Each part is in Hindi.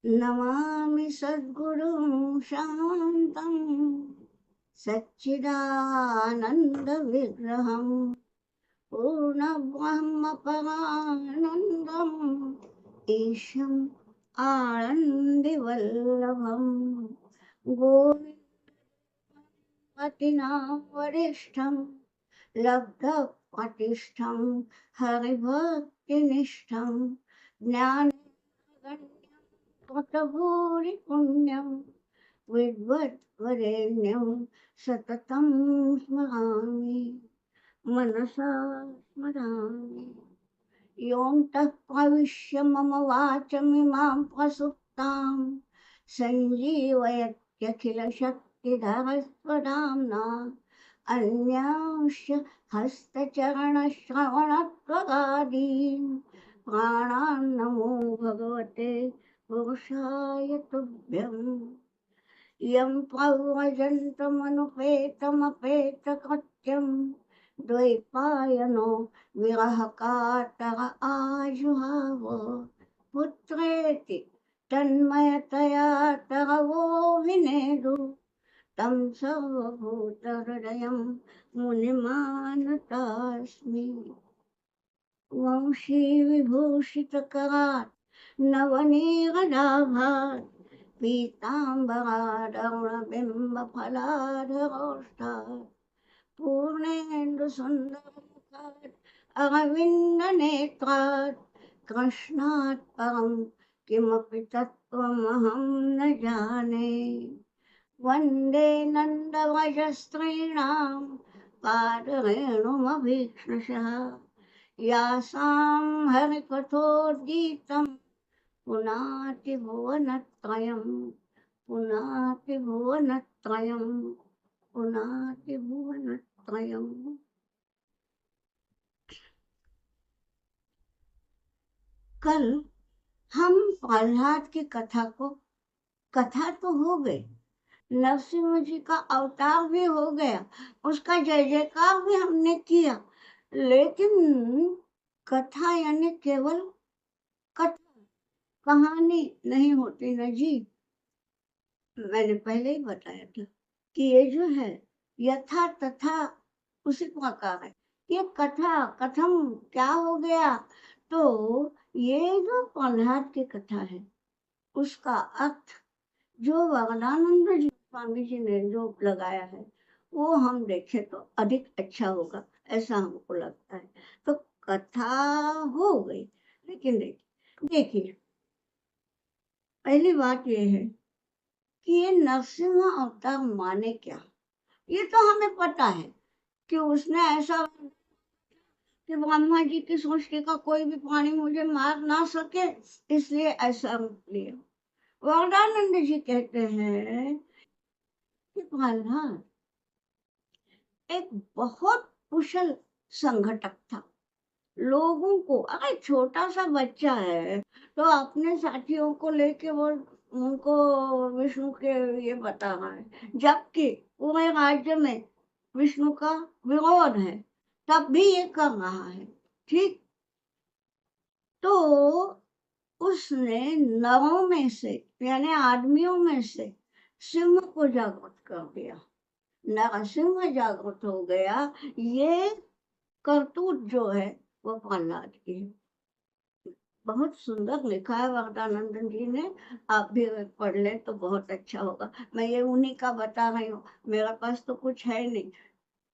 नमामि सद्गुरुं शान्तं सच्चिदानन्दविग्रहं पूर्णब्रह्मपरानन्दम् ईशम् आनन्दिवल्लभम् गोविन्दपतिनां वरिष्ठं लब्धप्रतिष्ठं हरिभक्तिनिष्ठं ज्ञानगण्यं कृतभूरि पुण्यं विद्वद्वरेण्यं सततं स्मरामि मनसा स्मरामि योऽन्तः प्रविश्य मम वाचमिमां प्रसुप्तां सञ्जीवयत्यखिलशक्तिधरस्वधाम्ना अन्यांश्च हस्तचरणश्रवणत्वगादीन् प्राणान् नमो भगवते पुरुषाय तुभ्यम् यं प्रव्रजन्तमनुपेतमपेतकृत्यं द्वैपायनो विरहकातर आजुहाव पुत्रेति तन्मयतया तरवोऽभिनेदु तं सर्वभूतहृदयं मुनिमानतोऽस्मि वंशीविभूषितकरात् नवनीरदाभात् पीताम्बरादरुणबिम्बफलाधरोष्ठात् पूर्णेन्दुसुन्दरमुखात् अरविन्दनेत्रात् कृष्णात् परं किमपि तत्त्वमहं न जाने वन्दे नन्दव्रजस्त्रीणां पादरेणुमभीक्ष्णशः यासां हरिकथोद्गीतं पुनातिभुवनत्रयं पुनातिभुवनत्रयं पुनातिभुवनत्रयम्। कल हम प्रहलाद की कथा तो हो गई, नरसिंह जी का अवतार भी हो गया, उसका जय जयकार भी हमने किया, लेकिन कथा यानी केवल कथा, कहानी नहीं होती ना जी। मैंने पहले ही बताया था कि ये जो है यथा तथा उसी प्रकार है। ये कथा कथम क्या हो गया, तो ये जो प्रहलाद की कथा है उसका अर्थ जो वरदानंद जी स्वामी जी ने जो लगाया है वो हम देखें तो अधिक अच्छा होगा, ऐसा हमको लगता है। तो कथा हो गई, लेकिन देखिए पहली बात ये है कि ये नरसिंह अवतार माने क्या। ये तो हमें पता है कि उसने ऐसा कि ब्रह्मा जी की सृष्टि का कोई भी प्राणी मुझे मार ना सके, इसलिए ऐसा रूप लिया। वरदानंद जी कहते हैं कि प्रहलाद एक बहुत कुशल संघटक था। लोगों को, अगर छोटा सा बच्चा है तो अपने साथियों को लेके वो उनको विष्णु के ये बता रहा है, जबकि पूरे राज्य में विष्णु का विरोध है, तब भी ये कर रहा है। ठीक, तो उसने नरों में से यानी आदमियों में से सिंह को जागृत कर दिया, नरसिंह जागृत हो गया। ये करतूत जो है वो प्रहलाद की है। बहुत सुंदर लिखा है वरदानंद जी ने, आप भी पढ़ लें तो बहुत अच्छा होगा। मैं ये उन्हीं का बता रही हूँ, मेरे पास तो कुछ है नहीं,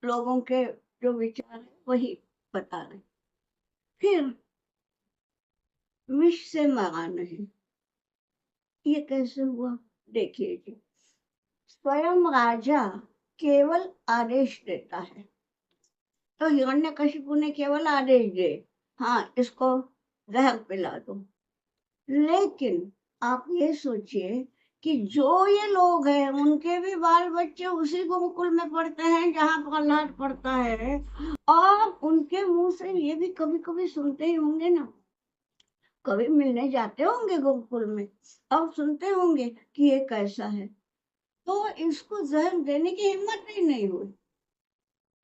लोगों के जो विचार है वही बता रहे। फिर विष से मरा नहीं, ये कैसे हुआ, देखिए जी। स्वयं राजा केवल आदेश देता है, तो हिरण्यकशिपु ने केवल आदेश दिए, हाँ इसको जहर पिला दो। लेकिन आप ये सोचिए कि जो ये लोग हैं उनके भी बाल बच्चे उसी गुरुकुल में पढ़ते हैं जहाँ प्रहलाद पढ़ता है, और उनके मुंह से ये भी कभी कभी सुनते ही होंगे ना, कभी मिलने जाते होंगे गुरुकुल में और सुनते होंगे कि ये कैसा है, तो इसको जहर देने की हिम्मत ही नहीं हुई।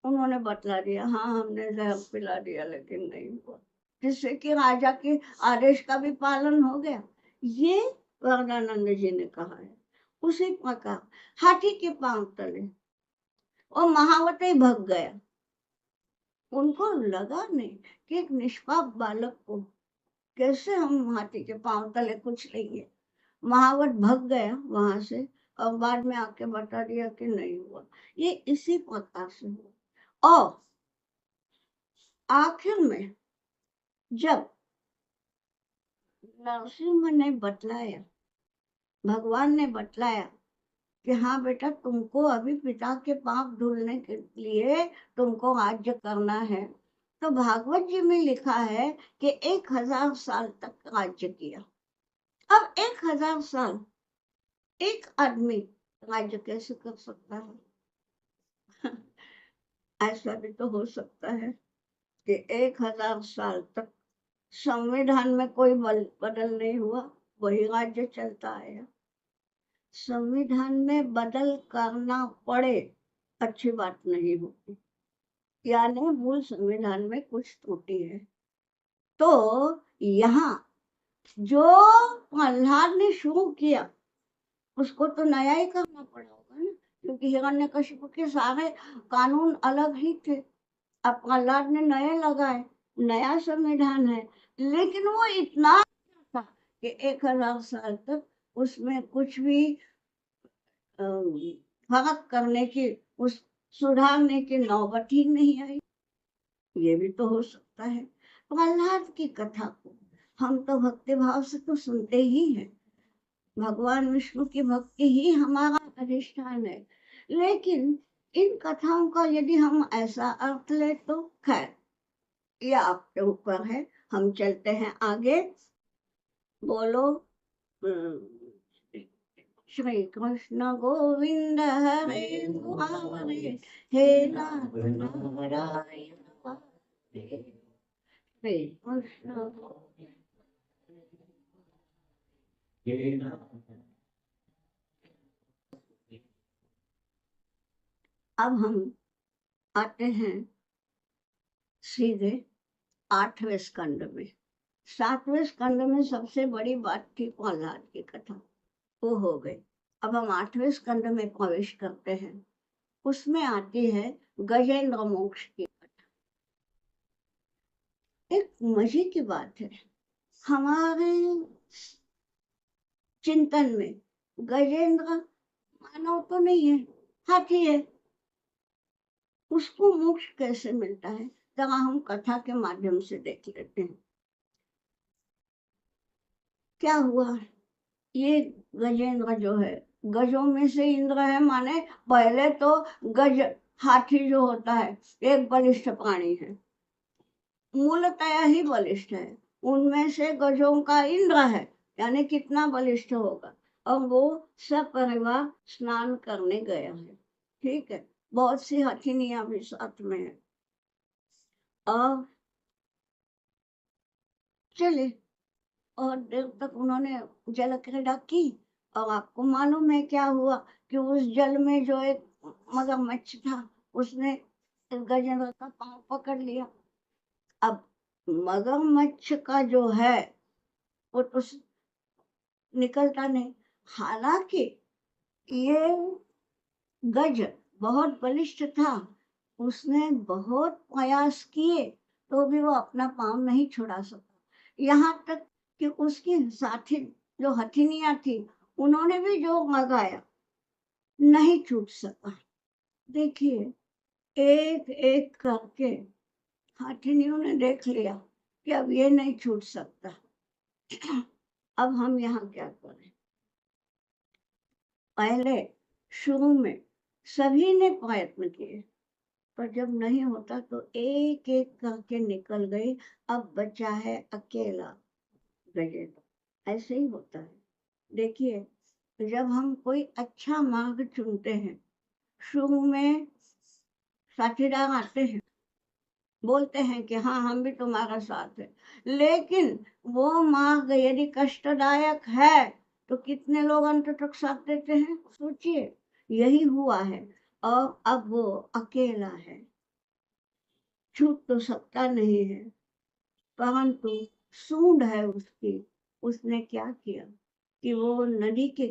उन्होंने बतला दिया, हाँ हमने जहर पिला दिया, लेकिन नहीं हुआ, जिससे कि राजा के आदेश का भी पालन हो गया। ये वरदानंद जी ने कहा है। उसी प्रकार हाथी के पांव तले और महावत भग गया। उनको लगा नहीं कि एक निष्पाप बालक को कैसे हम हाथी के पांव तले कुछ लेंगे। महावत भग गया वहां से और बाद में आके बता दिया कि नहीं हुआ। ये इसी प्रकार से हुआ। और आखिर में जब नरसिंह ने बतलाया, भगवान ने बतलाया कि हाँ बेटा, तुमको अभी पिता के पाप धुलने के लिए तुमको राज्य करना है। तो भागवत जी में लिखा है कि 1000 साल तक राज्य किया। अब 1000 साल एक आदमी राज्य कैसे कर सकता है? ऐसा भी तो हो सकता है कि 1000 साल तक संविधान में कोई बदल नहीं हुआ, वही राज्य चलता है। संविधान में बदल करना पड़े अच्छी बात नहीं होती, यानी मूल संविधान में कुछ त्रुटि है। तो यहाँ जो प्रहलाद ने शुरू किया उसको तो नया ही करना पड़ा होगा ना, क्योंकि हिरण्यकशिपु के सारे कानून अलग ही थे। अब प्रहलाद ने नए लगाए, नया संविधान है, लेकिन वो इतना था कि 1000 साल तक उसमें कुछ भी फर्क करने की, उस सुधारने की नौबत ही नहीं आई। ये भी तो हो सकता है। प्रहलाद की कथा को हम तो भक्ति भाव से तो सुनते ही हैं, भगवान विष्णु की भक्ति ही हमारा अधिष्ठान है। लेकिन इन कथाओं का यदि हम ऐसा अर्थ ले तो खैर ये आपके ऊपर है। हम चलते हैं आगे। बोलो श्री कृष्ण गोविंद हरे मुरारे, हे नाथ नारायण वासुदेव, श्री कृष्ण। अब हम आते हैं सीधे 8वें स्कंद में। 7वें स्कंद में सबसे बड़ी बात थी प्रहलाद की कथा, वो हो गई। अब हम 8वें स्कंद में प्रवेश करते हैं। उसमें आती है गजेंद्र मोक्ष की कथा। एक मजे की बात है, हमारे चिंतन में गजेंद्र मानव तो नहीं है, हाथी है। उसको मोक्ष कैसे मिलता है, जरा हम कथा के माध्यम से देख लेते हैं। क्या हुआ, ये गजेंद्र जो है, गजों में से इंद्र है, माने पहले तो गज हाथी जो होता है एक बलिष्ठ प्राणी है, मूलतया ही बलिष्ठ है। उनमें से गजों का इंद्र है, यानी कितना बलिष्ठ होगा। और वो सब परिवार स्नान करने गया है, ठीक है। बहुत सी हथिनियां भी साथ में है। और चले और देर तक उन्होंने जल क्रीड़ा की। और आपको मालूम है क्या हुआ कि उस जल में जो एक मगरमच्छ था, उसने गजेंद्र का पांव पकड़ लिया। अब मगरमच्छ का जो है वो तो निकलता नहीं। हालांकि ये गज बहुत बलिष्ठ था, उसने बहुत प्रयास किए तो भी वो अपना पांव नहीं छुड़ा सका। यहाँ तक कि उसकी साथी जो हथिनियां थी, उन्होंने भी जो लगाया, नहीं छूट सका। देखिए, एक एक करके हथिनियों ने देख लिया कि अब ये नहीं छूट सकता। अब हम यहाँ क्या करें। पहले शुरू में सभी ने प्रयत्न किए, पर जब नहीं होता तो एक एक करके निकल गई। अब बचा है अकेला गजेंद्र। ऐसे ही होता है। देखिए, जब हम कोई अच्छा मार्ग चुनते हैं, शुरू में साथीदार आते हैं, बोलते हैं कि हाँ हम भी तुम्हारा साथ है, लेकिन वो मार्ग यदि कष्टदायक है तो कितने लोग अंत तक साथ देते हैं, सोचिए। यही हुआ है। और अब वो अकेला है, छूट तो सकता नहीं है, परंतु सूंड है उसकी। उसने क्या किया, कि वो नदी के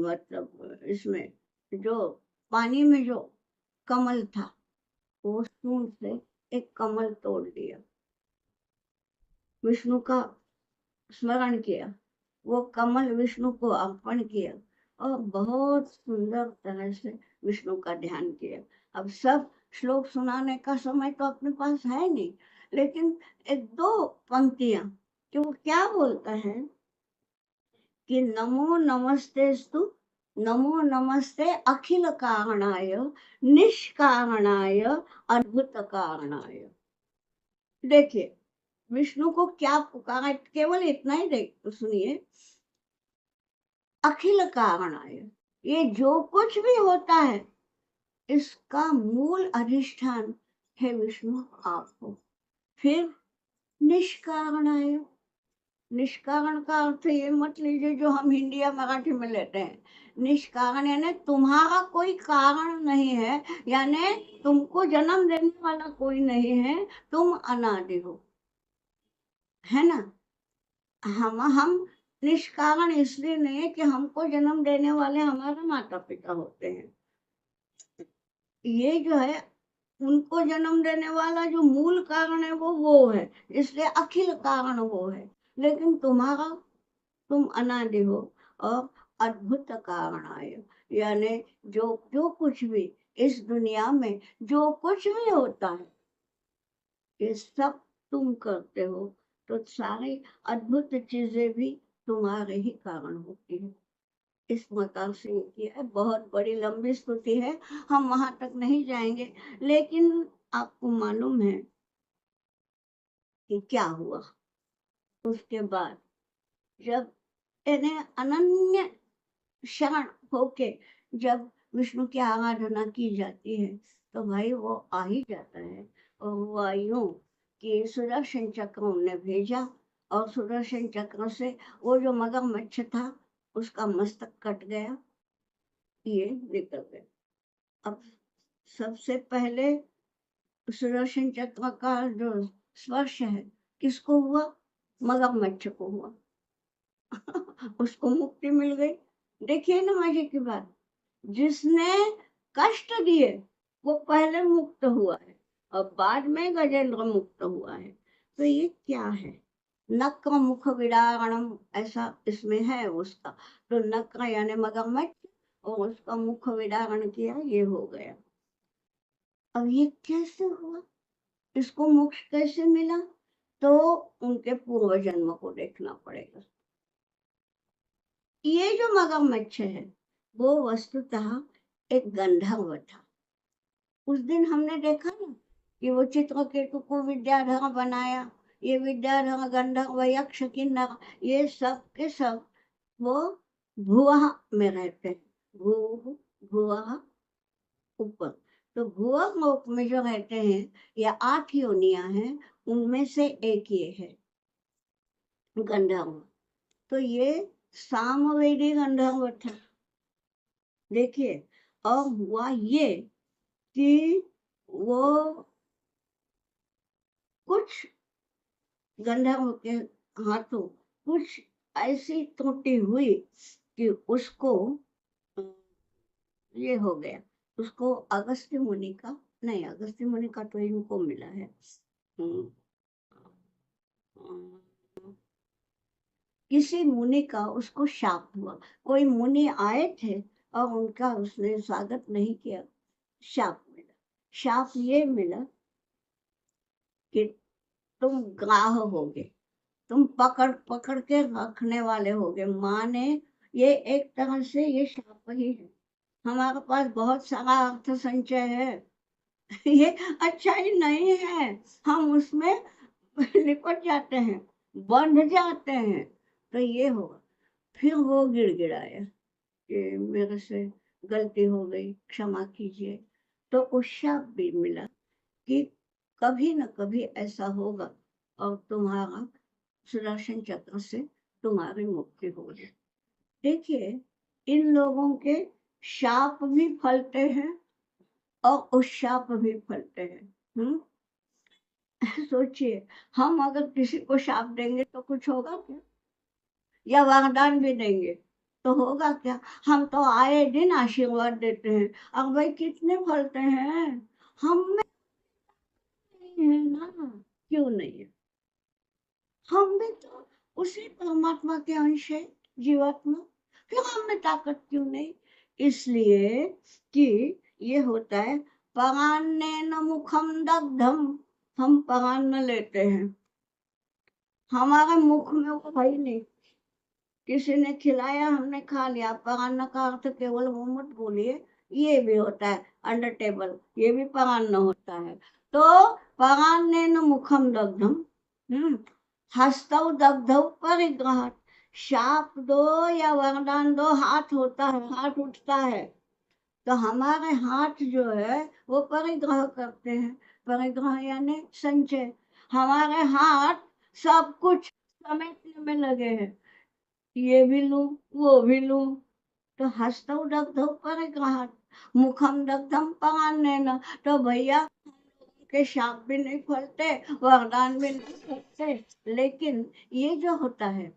मतलब इसमें जो पानी में जो कमल था, वो सूंड से एक कमल तोड़ लिया, विष्णु का स्मरण किया, वो कमल विष्णु को अर्पण किया और बहुत सुंदर तरह से विष्णु का ध्यान किया। अब सब श्लोक सुनाने का समय तो अपने पास है नहीं, लेकिन एक दो पंक्तियां कि वो क्या बोलता है कि नमो नमस्तेस्तु, नमो नमस्ते अखिल कारणाय, निष्कारणाय, अद्भुत कारणाय। देखिए विष्णु को क्या पुकारा, केवल इतना ही देख सुनिए, अखिल कारणाय, ये जो कुछ भी होता है इसका मूल अधिष्ठान है विष्णु आप हो। फिर निष्कारणाय, निष्कारण का अर्थ ये मत लीजिए जो हम हिंदी या मराठी में लेते हैं। निष्कारण यानी तुम्हारा कोई कारण नहीं है, यानी तुमको जन्म देने वाला कोई नहीं है, तुम अनादि हो, है ना। हम निष्कारण इसलिए नहीं है कि हमको जन्म देने वाले हमारे माता पिता होते हैं, ये जो है उनको जन्म देने वाला जो मूल कारण है वो है, इसलिए अखिल कारण वो है। लेकिन तुम्हारा, तुम अनादि हो और अद्भुत कारण आए, यानी जो जो कुछ भी इस दुनिया में जो कुछ भी होता है ये सब तुम करते हो, तो सारी अद्भुत चीजें भी तुम्हारे ही कारण होती है। इस प्रकार से ये किया है, बहुत बड़ी लंबी स्तुति है, हम वहां तक नहीं जाएंगे। लेकिन आपको मालूम है कि क्या हुआ उसके बाद, जब इन्हें अनन्य शरण होके जब विष्णु की आराधना की जाती है तो भाई वो आ ही जाता है। और हुआ यूं कि सुदर्शन चक्र उन्हें भेजा और सुदर्शन चक्र से वो जो मगरमच्छ था उसका मस्तक कट गया, ये निकल गया। अब सबसे पहले सुदर्शन चक्र का जो स्पर्श है किसको हुआ, मगरमच्छ को हुआ। उसको मुक्ति मिल गई। देखिए ना मजे की बात, जिसने कष्ट दिए वो पहले मुक्त हुआ है और बाद में गजेंद्र मुक्त हुआ है। तो ये क्या है, नक्र मुख विदारणम ऐसा इसमें है उसका। तो नक्र यानी मगरमच्छ और उसका मुख विदारण किया, ये हो गया। अब ये कैसे हुआ, इसको मोक्ष कैसे मिला, तो उनके पूर्व जन्म को देखना पड़ेगा। ये जो मगरमच्छ है वो वस्तुतः एक गंधर्व था। उस दिन हमने देखा ना कि वो चित्रकेतु को विद्याधर बनाया, ये विद्याधर गंधर्व यक्ष किन्नर ये सब के सब वो भुवः में रहते हैं। भू भुवः ऊपर, तो भुवः लोक में जो रहते हैं ये 8 योनियां हैं, उनमें से एक ये है गंधर्व। तो ये सामवेदी गंधर्व था। देखिए, और हुआ ये कि वो कुछ गंधर्व के हाथों कुछ ऐसी त्रुटि हुई कि उसको ये हो गया, उसको अगस्त्य मुनि का, नहीं अगस्त्य मुनि का तो इनको मिला है, किसी मुनि का उसको शाप हुआ। कोई मुनि आए थे और उनका उसने स्वागत नहीं किया, शाप मिला। शाप ये मिला कि तुम ग्राह होगे, तुम पकड़ पकड़ के रखने वाले होगे। माने ये एक तरह से ये शाप ही है। हमारे पास बहुत सारा अर्थ संचय है, ये अच्छा ही नहीं है, हम उसमें लिपट जाते हैं, बंध जाते हैं। तो ये होगा। फिर वो गिड़गिड़ाया कि मेरे से गलती हो गई, क्षमा कीजिए। तो उस शाप भी मिला कि कभी न कभी ऐसा होगा और तुम्हारा सुदर्शन चक्र से तुम्हारी मुक्ति होगी। देखिए, इन लोगों के शाप भी फलते हैं और उशाप भी फलते हैं। सोचिए, हम अगर किसी को शाप देंगे तो कुछ होगा क्या, या वरदान भी देंगे तो होगा क्या? हम तो आए दिन आशीर्वाद देते हैं। अब भाई कितने फलते हैं? हम में नहीं है ना? क्यों नहीं है? हम भी तो उसी परमात्मा के अंश है, जीवात्मा। फिर हम में ताकत क्यों नहीं? इसलिए कि ये होता है, परान्नेन मुखम दग्धम। हम परान्न लेते हैं, हमारे मुख में वो है ही नहीं। किसी ने खिलाया, हमने खा लिया। परान्न का अर्थ केवल वो मत बोलिए, ये भी होता है अंडर टेबल, ये भी परान्न होता है। तो परान्नेन मुखम दग्धम, हस्तौ दग्धौ परिग्रह। शाप दो या वरदान दो, हाथ होता है, हाथ उठता है। तो हमारे हाथ जो है वो परिग्रह करते हैं। परिग्रह यानी संचय। हमारे हाथ सब कुछ समेटने में लगे हैं, ये भी लूं, वो भी लूं। तो हस्तौ दग्धौ परिग्रहात्, मुखम दग्धम परान्नेन। तो भैया के शाप भी नहीं फलते, वरदान भी नहीं फलते, लेकिन ये जो होता है,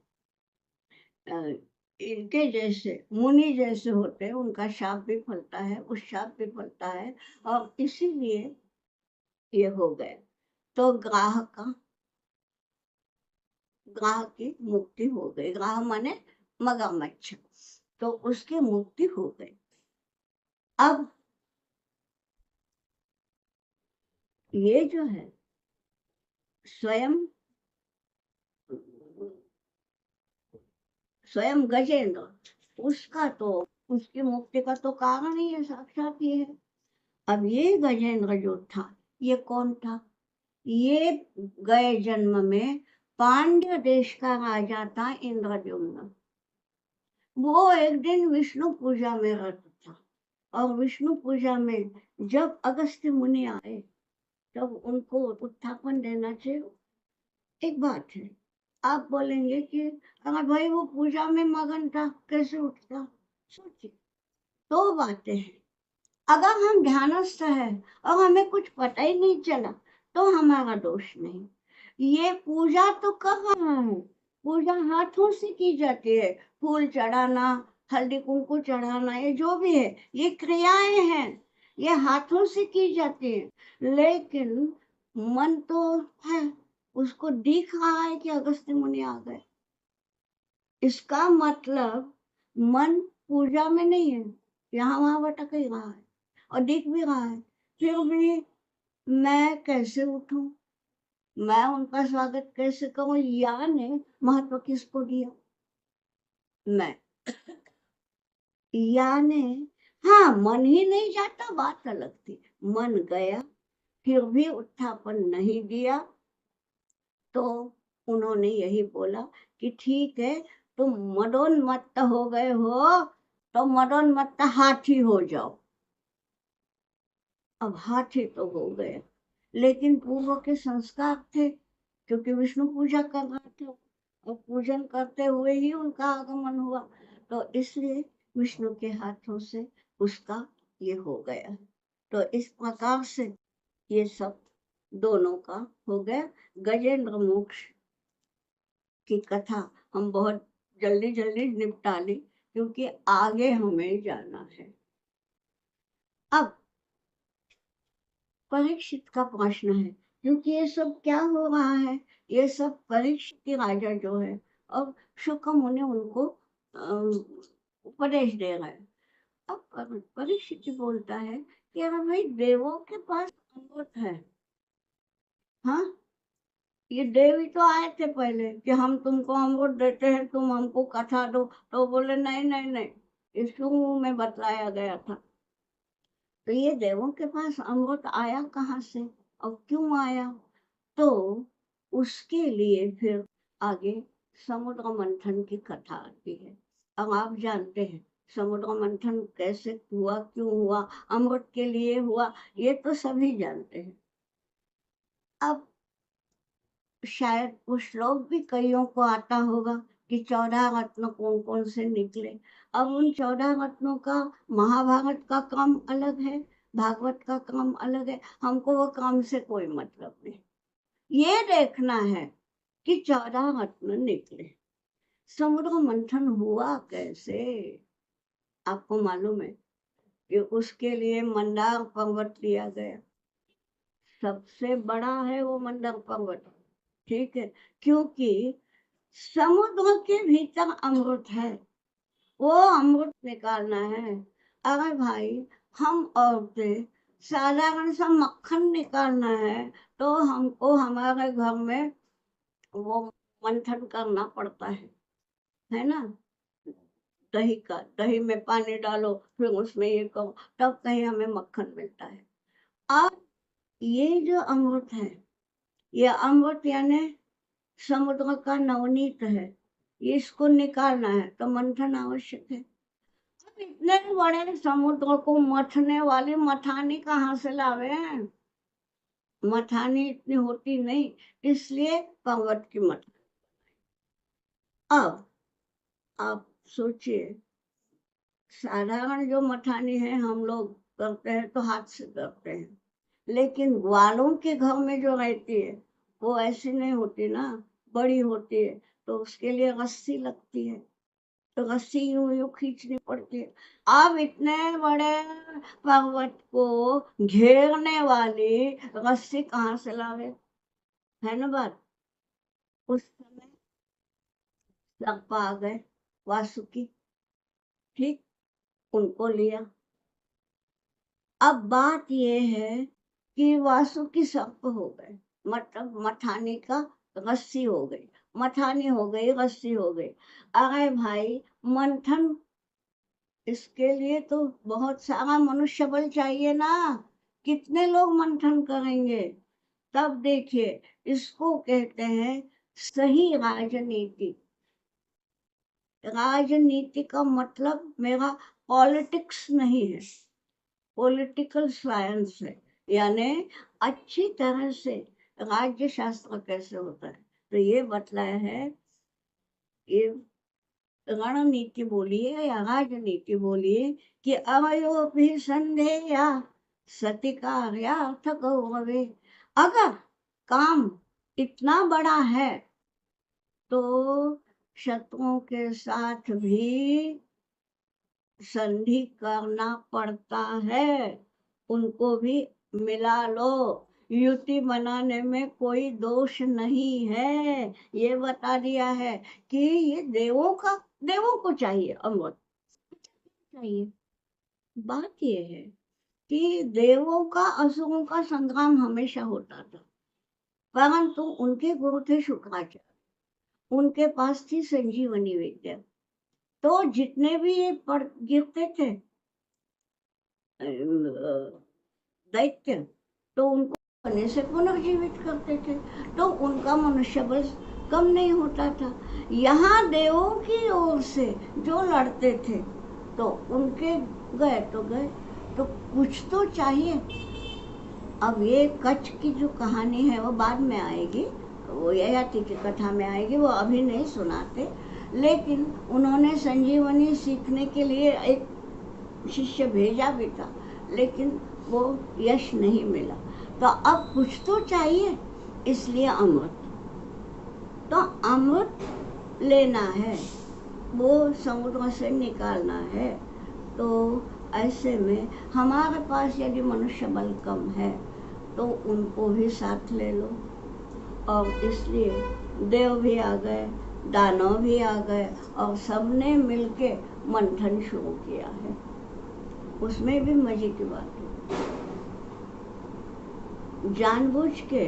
इनके जैसे मुनि जैसे होते हैं, उनका शाप भी फलता है, उस शाप भी फलता है। और इसीलिए ये हो गए। तो ग्राह की मुक्ति हो गई। ग्राह माने मगरमच्छ, तो उसकी मुक्ति हो गई। अब ये जो है स्वयं स्वयं गजेंद्र, उसका तो, उसकी मुक्ति का तो कारण ही है, साक्षात ये है। अब ये गजेंद्र जो था, ये कौन था? ये गए जन्म में पांड्य देश का राजा था इंद्रद्युम्न। वो एक दिन विष्णु पूजा में रत था, और विष्णु पूजा में जब अगस्त्य मुनि आए, तब उनको उत्थापन देना चाहिए। एक बात है, आप बोलेंगे कि अगर भाई वो पूजा में मगन था, कैसे उठता? सोचिए, दो बातें हैं। अगर हम ध्यानस्थ है और हमें कुछ पता ही नहीं चला, तो हमारा दोष नहीं। ये पूजा तो कर रहा है, पूजा हाथों से की जाती है। फूल चढ़ाना, हल्दी कुंकू चढ़ाना, ये जो भी है, ये क्रियाएं हैं, ये हाथों से की जाती है। लेकिन मन तो है, उसको दिख रहा है कि अगस्त्य मुनि आ गए। इसका मतलब मन पूजा में नहीं है, यहाँ वहां भटक ही रहा है और दिख भी रहा है। फिर भी मैं कैसे उठूं, मैं उनका स्वागत कैसे करूं? या ने महत्व किसको दिया? मैं। या ने, हाँ, मन ही नहीं जाता, बात अलग थी। मन गया, फिर भी उत्थापन नहीं दिया। तो उन्होंने यही बोला कि ठीक है, तुम मदोन्मत्त हो गए हो, तो मदोन्मत्त हाथी हो जाओ। अब हाथी तो हो गए, लेकिन पूर्व के संस्कार थे, क्योंकि विष्णु पूजा कर रहा था, और पूजन करते हुए ही उनका आगमन हुआ, तो इसलिए विष्णु के हाथों से उसका ये हो गया। तो इस प्रकार से ये सब दोनों का हो गया। गजेंद्र मोक्ष की कथा हम बहुत जल्दी जल्दी निपटा ली, क्योंकि आगे हमें जाना है। अब परीक्षित का प्रश्न है, क्योंकि ये सब क्या हो रहा है, ये सब परीक्षित के राजा जो है, और शुक मुनि उनको उपदेश दे रहे हैं। अब परीक्षित बोलता है कि अरे भाई, देवों के पास अमृत है। हाँ, ये देव ही तो आए थे पहले कि हम तुमको अमृत देते हैं, तुम हमको कथा दो। तो बोले नहीं नहीं नहीं, इसको में बतलाया गया था। तो ये देवों के पास अमृत आया कहाँ से और क्यों आया? तो उसके लिए फिर आगे समुद्र मंथन की कथा आती है। अब आप जानते हैं समुद्र मंथन कैसे हुआ, क्यों हुआ, अमृत के लिए हुआ, ये तो सभी जानते हैं। अब शायद वो श्लोक भी कईयों को आता होगा कि 14 रत्न कौन कौन से निकले। अब उन 14 रत्नों का महाभारत का क्रम अलग है, भागवत का क्रम अलग है, हमको वो क्रम से कोई मतलब नहीं। ये देखना है कि 14 रत्न निकले। समुद्र मंथन हुआ कैसे? आपको मालूम है कि उसके लिए मंदार पर्वत लिया गया। सबसे बड़ा है वो मंदार पर्वत, ठीक है, क्योंकि समुद्र के भीतर अमृत है, वो अमृत निकालना है। अरे भाई, हम औरतें साधारण सा मक्खन निकालना है तो हमको हमारे घर में वो मंथन करना पड़ता है ना। दही में पानी डालो, फिर उसमें ये करो, तब कहीं हमें मक्खन मिलता है। अब ये जो अमृत है, ये अमृत यानी समुद्र का नवनीत है, इसको निकालना है तो मंथन आवश्यक है। अब इतने बड़े समुद्र को मथने वाली मथानी कहाँ से लावे हैं? मथानी इतनी होती नहीं, इसलिए पर्वत की मथानी। अब आप सोचिए, साधारण जो मथानी है हम लोग करते हैं तो हाथ से करते हैं, लेकिन ग्वालों के घर में जो रहती है वो ऐसी नहीं होती ना, बड़ी होती है, तो उसके लिए रस्सी लगती है, तो रस्सी यूं यूं खींचनी पड़ती है। अब इतने बड़े पर्वत को घेरने वाली रस्सी कहाँ से लावे, है ना बात। उस समय सर्प आ गए, वासुकी, ठीक, उनको लिया। अब बात ये है कि वासुकी सर्प हो गए, मतलब मथानी का रस्सी हो गई, मथानी हो गई, रस्सी हो गई। अरे भाई, मंथन, इसके लिए तो बहुत सारा मनुष्य बल चाहिए ना, कितने लोग मंथन करेंगे। तब देखिए, इसको कहते हैं सही राजनीति। राजनीति का मतलब मेरा पॉलिटिक्स नहीं है, पॉलिटिकल साइंस है, यानी अच्छी तरह से राज्य शास्त्र कैसे होता है। तो ये बतलाया है, ये रणनीति बोलिए या राजनीति बोलिए कि अवयोभिसंधेया सति कार्यार्थ गौरवे। अगर काम इतना बड़ा है तो शत्रुओं के साथ भी संधि करना पड़ता है, उनको भी मिला लो, युति बनाने में कोई दोष नहीं है। ये बता दिया है कि ये देवों को चाहिए, अमृत चाहिए। बात ये है कि देवों का असुरों का संग्राम हमेशा होता था, परंतु उनके गुरु थे शुक्राचार्य, उनके पास थी संजीवनी विद्या, तो जितने भी ये गिरते थे दैत्य, तो उनको बने से पुनर्जीवित करते थे, तो उनका मनुष्य बल कम नहीं होता था। यहाँ देवों की ओर से जो लड़ते थे तो उनके गए तो गए, तो कुछ तो चाहिए। अब ये कच्छ की जो कहानी है वो बाद में आएगी, वो ययाति की कथा में आएगी, वो अभी नहीं सुनाते, लेकिन उन्होंने संजीवनी सीखने के लिए एक शिष्य भेजा भी था, लेकिन वो यश नहीं मिला। तो अब कुछ तो चाहिए, इसलिए अमृत, तो अमृत लेना है, वो समुद्र से निकालना है। तो ऐसे में हमारे पास यदि मनुष्य बल कम है तो उनको भी साथ ले लो, और इसलिए देव भी आ गए, दानव भी आ गए, और सबने मिलके मंथन शुरू किया है। उसमें भी मजे की बात है, जानबूझ के,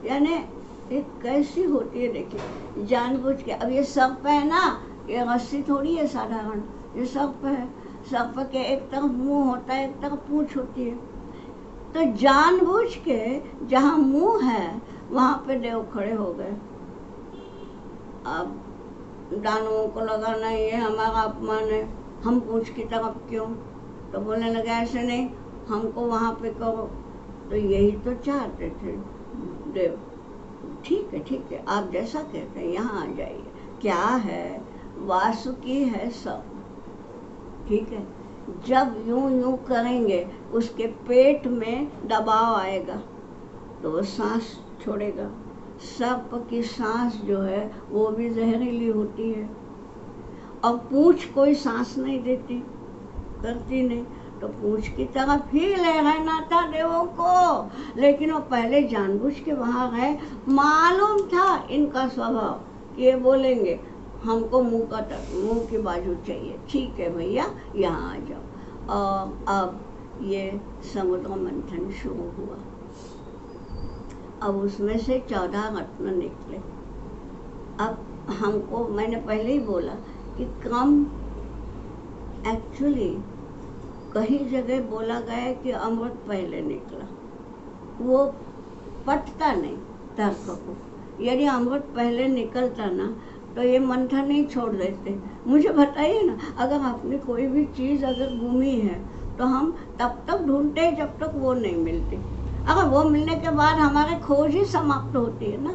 यानी एक कैसी होती है देखिए, जानबूझ के। अब ये सर्प है ना, ये रस्सी थोड़ी है साधारण, ये सर्प है, सर्प के एक तरफ मुंह होता है, एक तरफ पूंछ होती है, तो जानबूझ के जहाँ मुंह है वहां पे देव खड़े हो गए। अब दानवों को लगा नहीं ये हमारा अपमान है, हम पूंछ की तरफ क्यों, तो बोलने लगा ऐसे नहीं, हमको वहां पे करो। तो यही तो चाहते थे देव, ठीक है, आप जैसा कहते हैं यहाँ आ जाइए। क्या है, वासुकी है सब, ठीक है, जब यूं यूं करेंगे उसके पेट में दबाव आएगा तो वो सांस छोड़ेगा। सर्प की सांस जो है वो भी जहरीली होती है, और पूंछ कोई सांस नहीं देती, करती नहीं, तो पूंछ की तरफ ही ले रहना था देवों को। लेकिन वो पहले जानबूझ के वहां गए। मालूम था इनका स्वभाव कि ये बोलेंगे हमको मुंह की बाजू चाहिए। ठीक है भैया, यहाँ आ जाओ। और अब ये समुद्र मंथन शुरू हुआ। अब उसमें से 14 रत्न निकले। अब हमको, मैंने पहले ही बोला कि क्रम एक्चुअली कहीं जगह बोला गया कि अमृत पहले निकला, वो पटता नहीं तर्क को। यदि अमृत पहले निकलता ना तो ये मंथन नहीं छोड़ देते। मुझे बताइए ना, अगर आपने कोई भी चीज़ अगर घूमी है तो हम तब तक ढूंढते हैं जब तक वो नहीं मिलती। अगर वो मिलने के बाद हमारी खोज ही समाप्त होती है ना।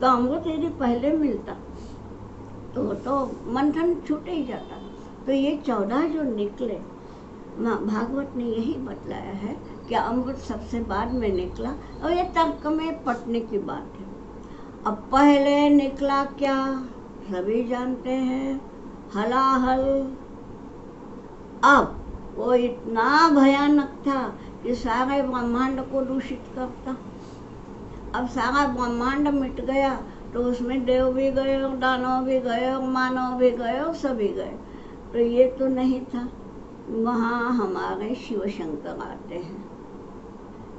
तो अमृत यदि पहले मिलता तो मंथन छूटे ही जाता। तो ये 14 जो निकले, भागवत ने यही बतलाया है कि अमृत सबसे बाद में निकला। और ये तर्क में पटने की बात है। अब पहले निकला क्या, सभी जानते हैं, हलाहल। अब वो इतना भयानक था कि सारे ब्रह्मांड को दूषित करता। अब सारा ब्रह्मांड मिट गया तो उसमें देव भी गए और दानव भी गए और मानव भी गए और सभी गए। तो ये तो नहीं था। वहाँ हमारे शिव शंकर आते हैं।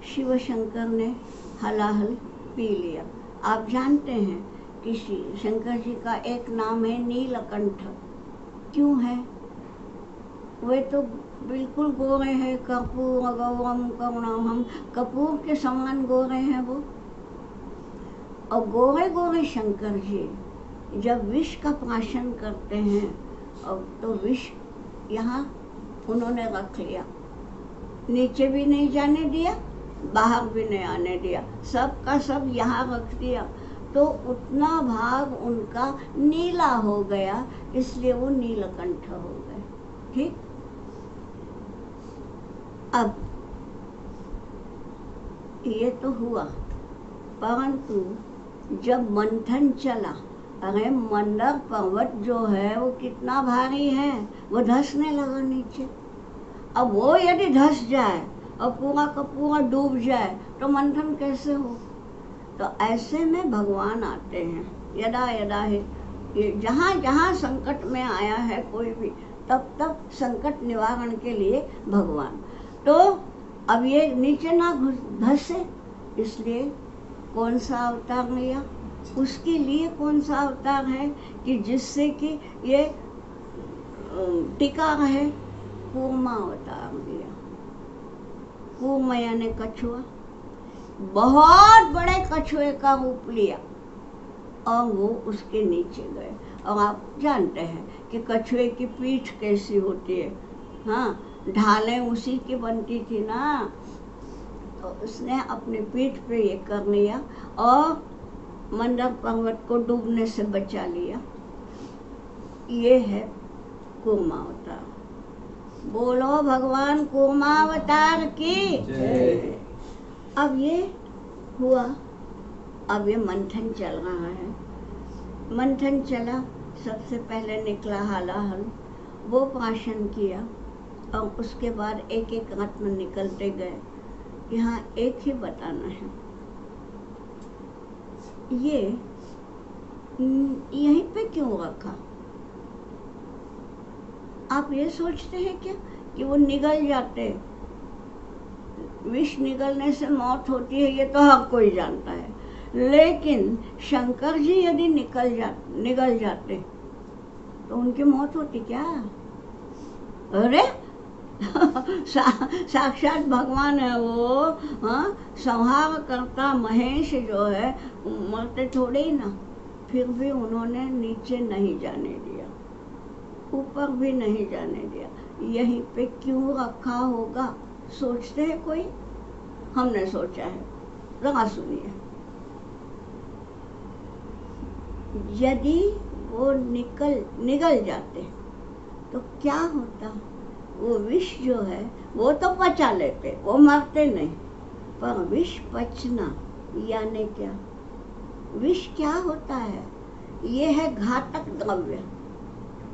शिव शंकर ने हलाहल पी लिया। आप जानते हैं कि शंकर जी का एक नाम है नीलकंठ। क्यों है? वे तो बिल्कुल गोरे हैं, कपूर गौरम करुणाहम, कपूर के समान गोरे हैं वो। और गोरे गोरे शंकर जी जब विष का प्राशन करते हैं और तो विष यहाँ उन्होंने रख लिया, नीचे भी नहीं जाने दिया, बाहर भी नहीं आने दिया, सब का सब यहाँ रख दिया। तो उतना भाग उनका नीला हो गया, इसलिए वो नीलकंठ हो गए। ठीक। अब ये तो हुआ, परंतु जब मंथन चला, अरे मंदर पर्वत जो है वो कितना भारी है, वो धंसने लगा नीचे। अब वो यदि धंस जाए और पूरा का पूरा डूब जाए तो मंथन कैसे हो? तो ऐसे में भगवान आते हैं, यदा यदा है, ये जहाँ जहाँ संकट में आया है कोई भी, तब तब संकट निवारण के लिए भगवान। तो अब ये नीचे ना धंसे, इसलिए कौन सा अवतार लिया? उसके लिए कौन सा अवतार है कि जिससे कि ये टिका रहे? कूर्मा अवतार लिया। कूर्म यानी कछुआ, बहुत बड़े कछुए का रूप लिया और वो उसके नीचे गए। और आप जानते हैं कि कछुए की पीठ कैसी होती है, हाँ, ढालें उसी की बनती थी ना। तो उसने अपने पीठ पे ये कर लिया और मंदर पर्वत को डूबने से बचा लिया। ये है कूर्मावतार। बोलो भगवान कूर्मावतार की जय। अब ये हुआ, अब ये मंथन चल रहा है। मंथन चला, सबसे पहले निकला हलाहल, वो प्राशन किया और उसके बाद एक एक रत्न निकलते गए। यहाँ एक ही बताना है, ये यहीं पे क्यों रखा? आप ये सोचते हैं क्या कि वो निगल जाते? विष निगलने से मौत होती है, ये तो हर कोई जानता है। लेकिन शंकर जी यदि निगल जाते तो उनकी मौत होती क्या? अरे साक्षात भगवान है वो, हाँ, संहार करता महेश जो है, मरते थोड़े ही ना। फिर भी उन्होंने नीचे नहीं जाने दिया, ऊपर भी नहीं जाने दिया। यहीं पे क्यों रखा होगा? सोचते हैं कोई? हमने सोचा है, जरा सुनिए। यदि वो निगल जाते तो क्या होता? वो विष जो है वो तो पचा लेते, वो मरते नहीं। पर विष पचना यानी क्या? विष क्या होता है? ये है घातक द्रव्य।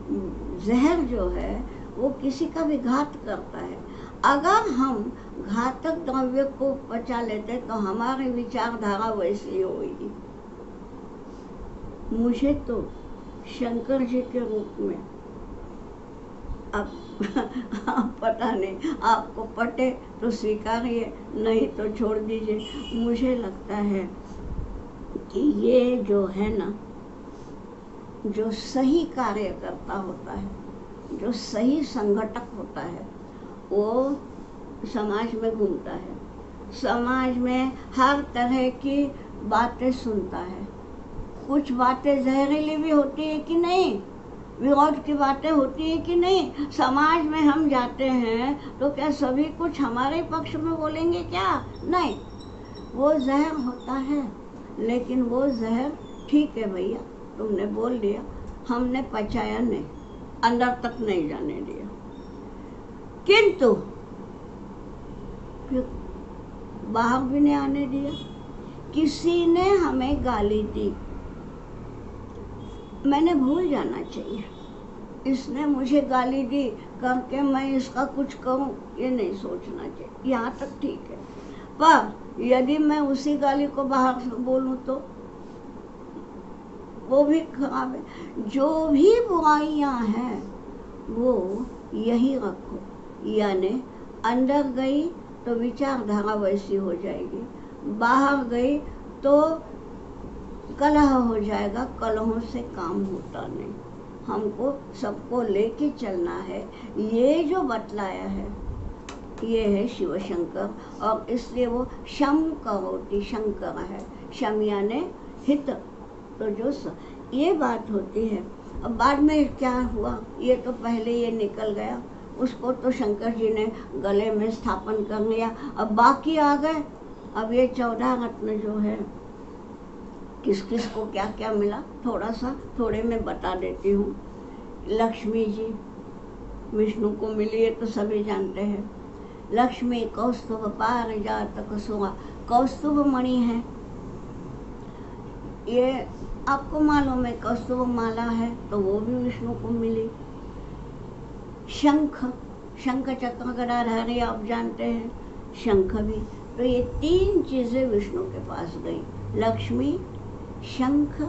जहर जो है वो किसी का भी घात करता है। अगर हम घातक द्रव्य को पचा लेते तो हमारी विचारधारा वैसी होगी। मुझे तो शंकर जी के रूप में, अब पता नहीं, आपको पटे तो स्वीकारिए, नहीं तो छोड़ दीजिए। मुझे लगता है कि ये जो है ना, जो सही कार्यकर्ता होता है, जो सही संगठक होता है, वो समाज में घूमता है, समाज में हर तरह की बातें सुनता है। कुछ बातें जहरीली भी होती है कि नहीं, विरोध की बातें होती है कि नहीं। समाज में हम जाते हैं तो क्या सभी कुछ हमारे पक्ष में बोलेंगे? क्या नहीं, वो जहर होता है, लेकिन वो जहर ठीक है भैया, तुमने बोल दिया, हमने पचाया नहीं, अंदर तक नहीं जाने दिया, किंतु फिर बाहर भी नहीं आने दिया। किसी ने हमें गाली दी, मैंने भूल जाना चाहिए, इसने मुझे गाली दी करके मैं इसका कुछ करूं, ये नहीं सोचना चाहिए। यहाँ तक ठीक है, पर यदि मैं उसी गाली को बाहर से बोलूं तो वो भी खराब है। जो भी बुराइयां हैं वो यही रखो, यानी अंदर गई तो विचारधारा वैसी हो जाएगी, बाहर गई तो कलह हो जाएगा, कलहों से काम होता नहीं। हमको सबको लेके चलना है, ये जो बतलाया है ये है शिव शंकर, और इसलिए वो शम करोति शंकर है। शम यानी हित, तो जो ये बात होती है। अब बाद में क्या हुआ, ये तो पहले ये निकल गया, उसको तो शंकर जी ने गले में स्थापन कर लिया। अब बाकी आ गए, अब ये 14 रत्न जो है, किस किस को क्या क्या मिला, थोड़े में बता देती हूँ। लक्ष्मी जी विष्णु को मिली, ये तो सभी जानते हैं। लक्ष्मी कौस्तुभ पारिजातक सुहा, कौस्तुभ मणि है, ये आपको मालूम है, कौस्तुभ माला है तो वो भी विष्णु को मिली। शंख, शंख चक्र गदाधारी आप जानते हैं, शंख भी। तो ये 3 चीजें विष्णु के पास गई, लक्ष्मी, शंख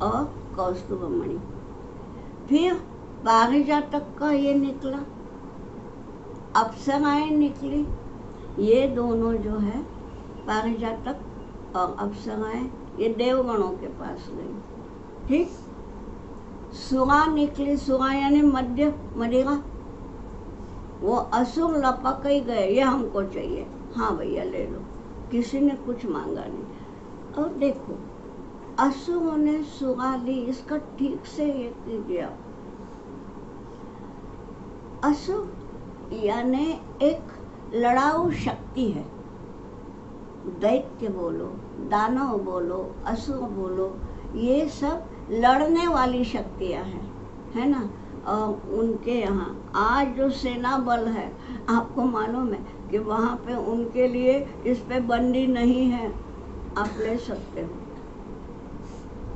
और कौस्तुभ मणि। फिर पारिजातक का ये निकला, अप्सराएं निकली, ये दोनों जो है पारिजातक और अप्सराएं, ये देवगणों के पास गई। ठीक, सुरा निकली, सुरा यानी मध्य, मदिरा, वो असुर लपक ही गए, ये हमको चाहिए, हाँ भैया ले लो, किसी ने कुछ मांगा नहीं। और देखो असुरों ने सुरा ली, इसका ठीक से ये कीजिए। असुर यानी एक लड़ाऊ शक्ति है, दैत्य बोलो, दानव बोलो, असुर बोलो, ये सब लड़ने वाली शक्तियां हैं, है ना। और उनके यहाँ आज जो सेना बल है, आपको मालूम है कि वहाँ पे उनके लिए इस पे बंदी नहीं है, आप ले सकते हो,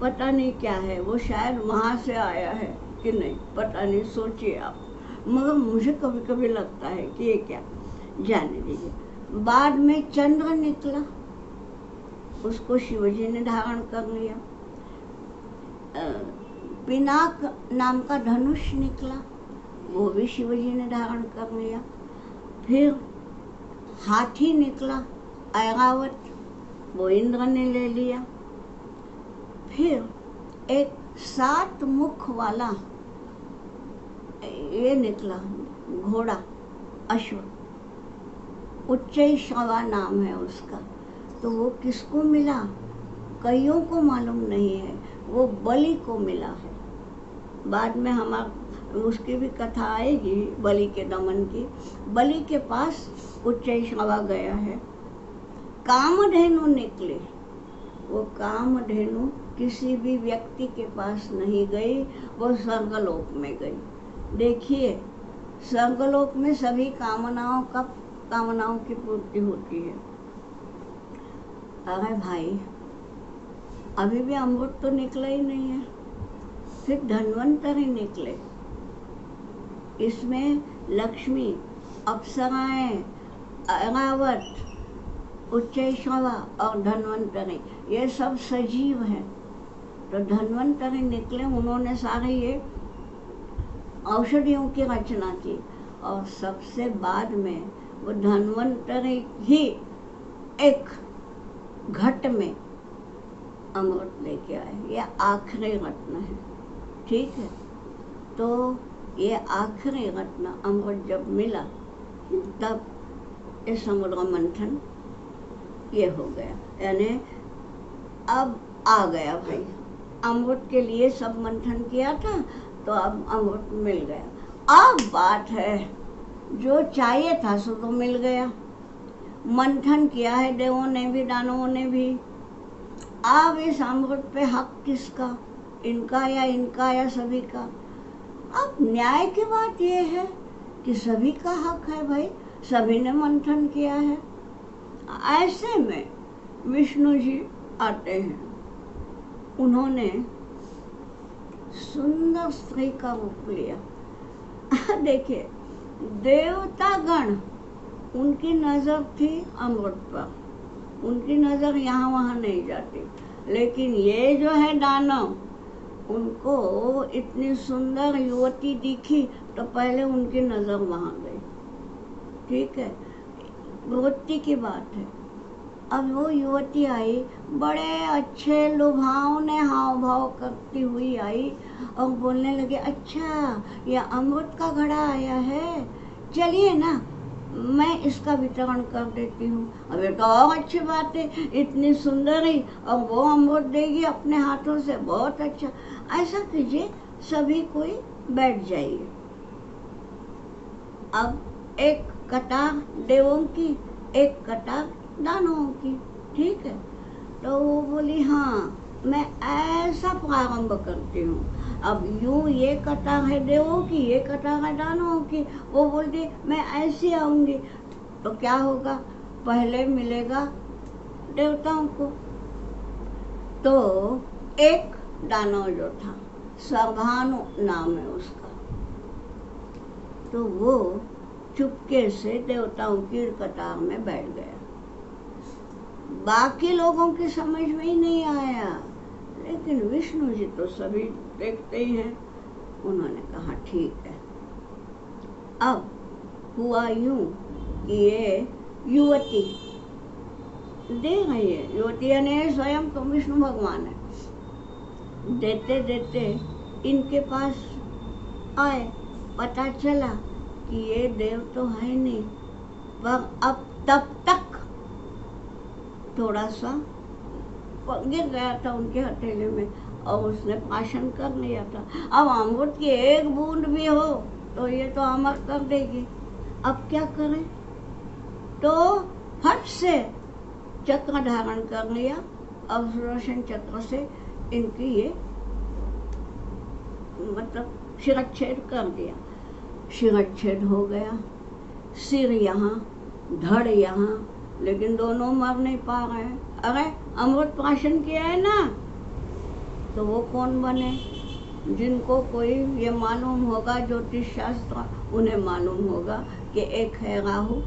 पता नहीं क्या है, वो शायद वहाँ से आया है कि नहीं, पता नहीं, सोचिए आप। मगर मुझे कभी कभी लगता है कि ये क्या, जाने दीजिए। बाद में चंद्र निकला, उसको शिवजी ने धारण कर लिया। पिनाक नाम का धनुष निकला, वो भी शिवजी ने धारण कर लिया। फिर हाथी निकला, ऐरावत, वो इंद्र ने ले लिया। फिर एक 7 मुख वाला ये निकला घोड़ा, अश्व, उच्चैश्रवा नाम है उसका, तो वो किसको मिला कईयों को मालूम नहीं है, वो बलि को मिला है। बाद में हमारा उसकी भी कथा आएगी, बलि के दमन की। बलि के पास उच्चैश्रवा गया है। कामधेनु निकले, वो कामधेनु किसी भी व्यक्ति के पास नहीं गई, वो स्वर्गलोक में गई। देखिए स्वर्गलोक में सभी कामनाओं की पूर्ति होती है। अरे भाई अभी भी अमृत तो निकला ही नहीं है। फिर धन्वंतरी निकले, इसमें लक्ष्मी, अप्सराएं, ऐरावत, उच्चैश्रवा और धन्वंतरि ये सब सजीव हैं। तो धन्वंतरि निकले, उन्होंने सारे ये औषधियों की रचना की और सबसे बाद में वो धन्वंतरि ही एक घट में अमृत लेके आए। ये आखिरी रत्न है, ठीक है। तो ये आखिरी रत्न अमृत जब मिला तब ये समुद्र मंथन ये हो गया, यानी अब आ गया भाई। अमृत के लिए सब मंथन किया था तो अब अमृत मिल गया। अब बात है जो चाहिए था सो तो मिल गया, मंथन किया है देवों ने भी दानवों ने भी। अब इस अमृत पे हक किसका, इनका या इनका या सभी का? अब न्याय की बात यह है कि सभी का हक है भाई, सभी ने मंथन किया है। ऐसे में विष्णु जी आते हैं, उन्होंने सुंदर स्त्री का रूप लिया। देखिए देवता गण उनकी नजर थी अमृत पर, उनकी नजर यहाँ वहाँ नहीं जाती, लेकिन ये जो है दानव, उनको इतनी सुंदर युवती दिखी तो पहले उनकी नजर वहाँ गई, ठीक है, वृत्ति की बात है। अब वो युवती आई, बड़े अच्छे लुभावने हाव भाव करती हुई आई और बोलने लगे, अच्छा यह अमृत का घड़ा आया है, चलिए ना मैं इसका वितरण कर देती हूँ। अब ये तो और अच्छी बात है, इतनी सुंदर ही और वो अमृत देगी अपने हाथों से, बहुत अच्छा। ऐसा कीजिए सभी कोई बैठ जाइए। अब एक कतार देवों की, एक कतार दानवों की, ठीक है। तो वो बोली हाँ मैं ऐसा प्रारंभ करती हूँ। अब यूं ये कतार है देवों की, ये कतार है दानवों की। वो बोलती मैं ऐसी आऊंगी तो क्या होगा, पहले मिलेगा देवताओं को। तो एक दानव जो था, सर्वानु नाम है उसका, तो वो चुपके से देवताओं की कतार में बैठ गया। बाकी लोगों की समझ में ही नहीं आया, लेकिन विष्णु जी तो सभी देखते ही हैं। उन्होंने कहा ठीक है। अब हुआ यूं कि ये युवती दे रही है, युवती यानी स्वयं तो विष्णु भगवान है, देते देते इनके पास आए, पता चला कि ये देव तो है नहीं, पर अब तब तक थोड़ा सा गिर गया था उनके हथेली में और उसने प्राशन कर लिया था। अब अमृत की एक बूंद भी हो तो ये तो अमर कर देगी। अब क्या करें, तो फट से चक्र धारण कर लिया, अब सुदर्शन चक्र से इनकी ये मतलब शिरच्छेद कर दिया। शिरच्छेद हो गया, सिर यहाँ धड़ यहाँ, लेकिन दोनों मर नहीं पा रहे हैं। अरे अमृत प्राशन किया है ना, तो वो कौन बने? जिनको कोई ये मालूम होगा, ज्योतिष शास्त्र उन्हें मालूम होगा कि एक है राहु,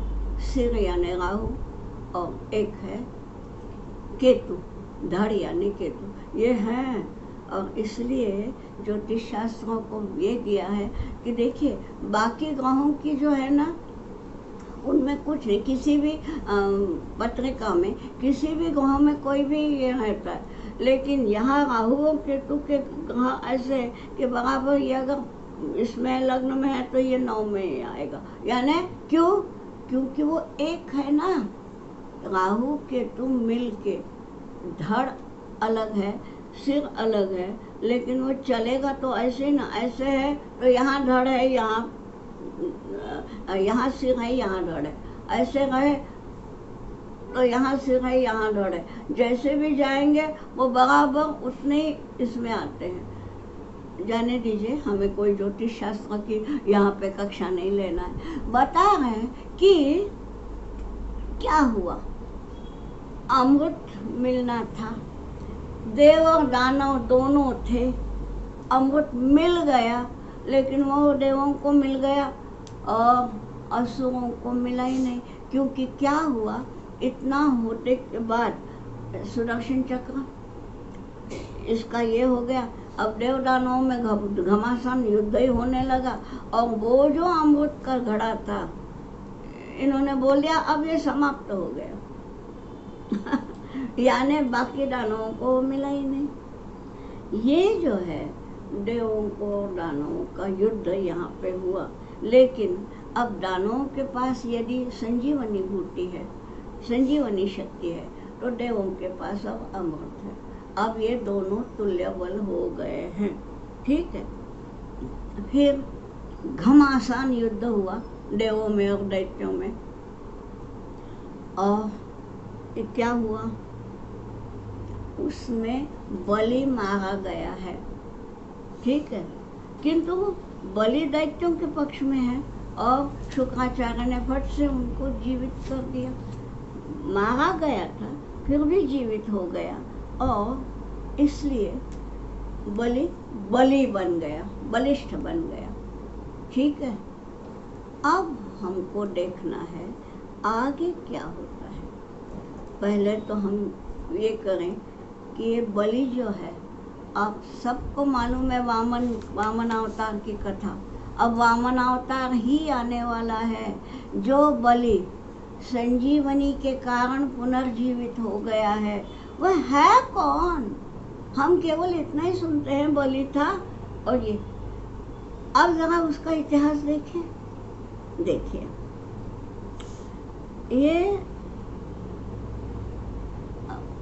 सिर यानी राहु, और एक है केतु, धड़ यानी केतु, ये हैं। और इसलिए ज्योतिष शास्त्रों को ये दिया है कि देखिए बाकी ग्रहों की जो है ना, उनमें कुछ नहीं, किसी भी पत्रिका में किसी भी ग्रह में कोई भी ये रहता है, लेकिन यहाँ राहु और केतु के ग्रह ऐसे कि बराबर ये अगर इसमें लग्न में है तो ये 9 में ही आएगा। यानी क्यों? क्योंकि वो एक है ना, राहु केतु मिल के, धड़ अलग है, सिर अलग है, लेकिन वो चलेगा तो ऐसे ना, ऐसे है तो यहाँ धड़ है, यहाँ सिर है, यहाँ धड़ है, ऐसे रहे तो यहाँ सिर है, यहाँ धड़ है, जैसे भी जाएंगे वो बराबर उतने ही इसमें आते हैं। जाने दीजिए, हमें कोई ज्योतिष शास्त्र की यहाँ पे कक्षा नहीं लेना है। बता रहे हैं कि क्या हुआ, अमृत मिलना था, देव और दानव दोनों थे, अमृत मिल गया, लेकिन वो देवों को मिल गया और असुरों को मिला ही नहीं। क्योंकि क्या हुआ, इतना होने के बाद सुदर्शन चक्र इसका ये हो गया। अब देवदानों में घमासान युद्ध ही होने लगा और वो जो अमृत का घड़ा था इन्होंने बोल दिया अब ये समाप्त हो गया यानी बाकी दानवों को मिला ही नहीं। ये जो है देवों को दानवों का युद्ध यहाँ पे हुआ। लेकिन अब दानवों के पास यदि संजीवनी बूटी है, संजीवनी शक्ति है, तो देवों के पास अब अमृत है। अब ये दोनों तुल्य बल हो गए हैं। ठीक है। फिर घमासान युद्ध हुआ देवों में और दैत्यों में। और क्या हुआ, उसमें बलि मारा गया है। ठीक है। किंतु बलि दैत्यों के पक्ष में है और शुक्राचार्य ने फट से उनको जीवित कर दिया। मारा गया था फिर भी जीवित हो गया और इसलिए बलि बन गया, बलिष्ठ बन गया। ठीक है। अब हमको देखना है आगे क्या होता है। पहले तो हम ये करें कि ये बलि जो है, आप सबको मालूम है वामन अवतार की कथा। अब वामन अवतार ही आने वाला है। जो बलि संजीवनी के कारण पुनर्जीवित हो गया है वह है कौन? हम केवल इतना ही सुनते हैं बलि था और ये। अब जरा उसका इतिहास देखें। देखिए ये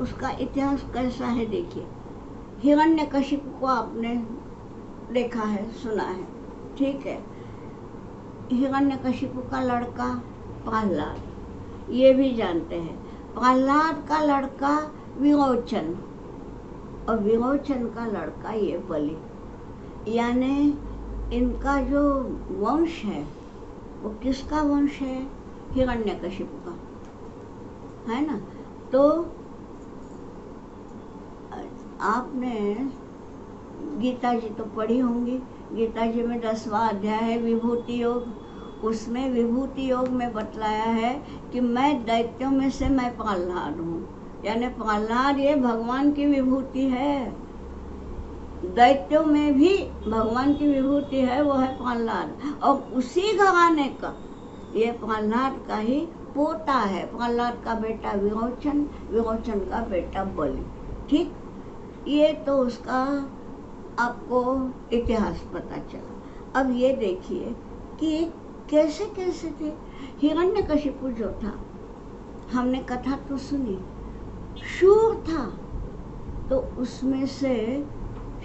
उसका इतिहास कैसा है। देखिए हिरण्यकशिपु को आपने देखा है, सुना है। ठीक है। हिरण्यकशिपु का लड़का प्रहलाद, ये भी जानते हैं। प्रहलाद का लड़का विरोचन और विरोचन का लड़का ये बलि। यानी इनका जो वंश है वो किसका वंश है? हिरण्यकशिपु का, है ना। तो आपने गीता जी तो पढ़ी होंगी। गीता जी में 10वां अध्याय है विभूति योग। उसमें विभूति योग में बतलाया है कि मैं दैत्यों में से मैं प्रहलाद हूँ। यानी प्रहलाद ये भगवान की विभूति है। दैत्यों में भी भगवान की विभूति है, वो है प्रहलाद। और उसी घराने का ये प्रहलाद का ही पोता है। प्रहलाद का बेटा विरोचन, विरोचन का बेटा बलि। ठीक। ये तो उसका आपको इतिहास पता चला। अब ये देखिए कि कैसे कैसे थे। हिरण्यकशिपु जो था, हमने कथा तो सुनी, शूर था, तो उसमें से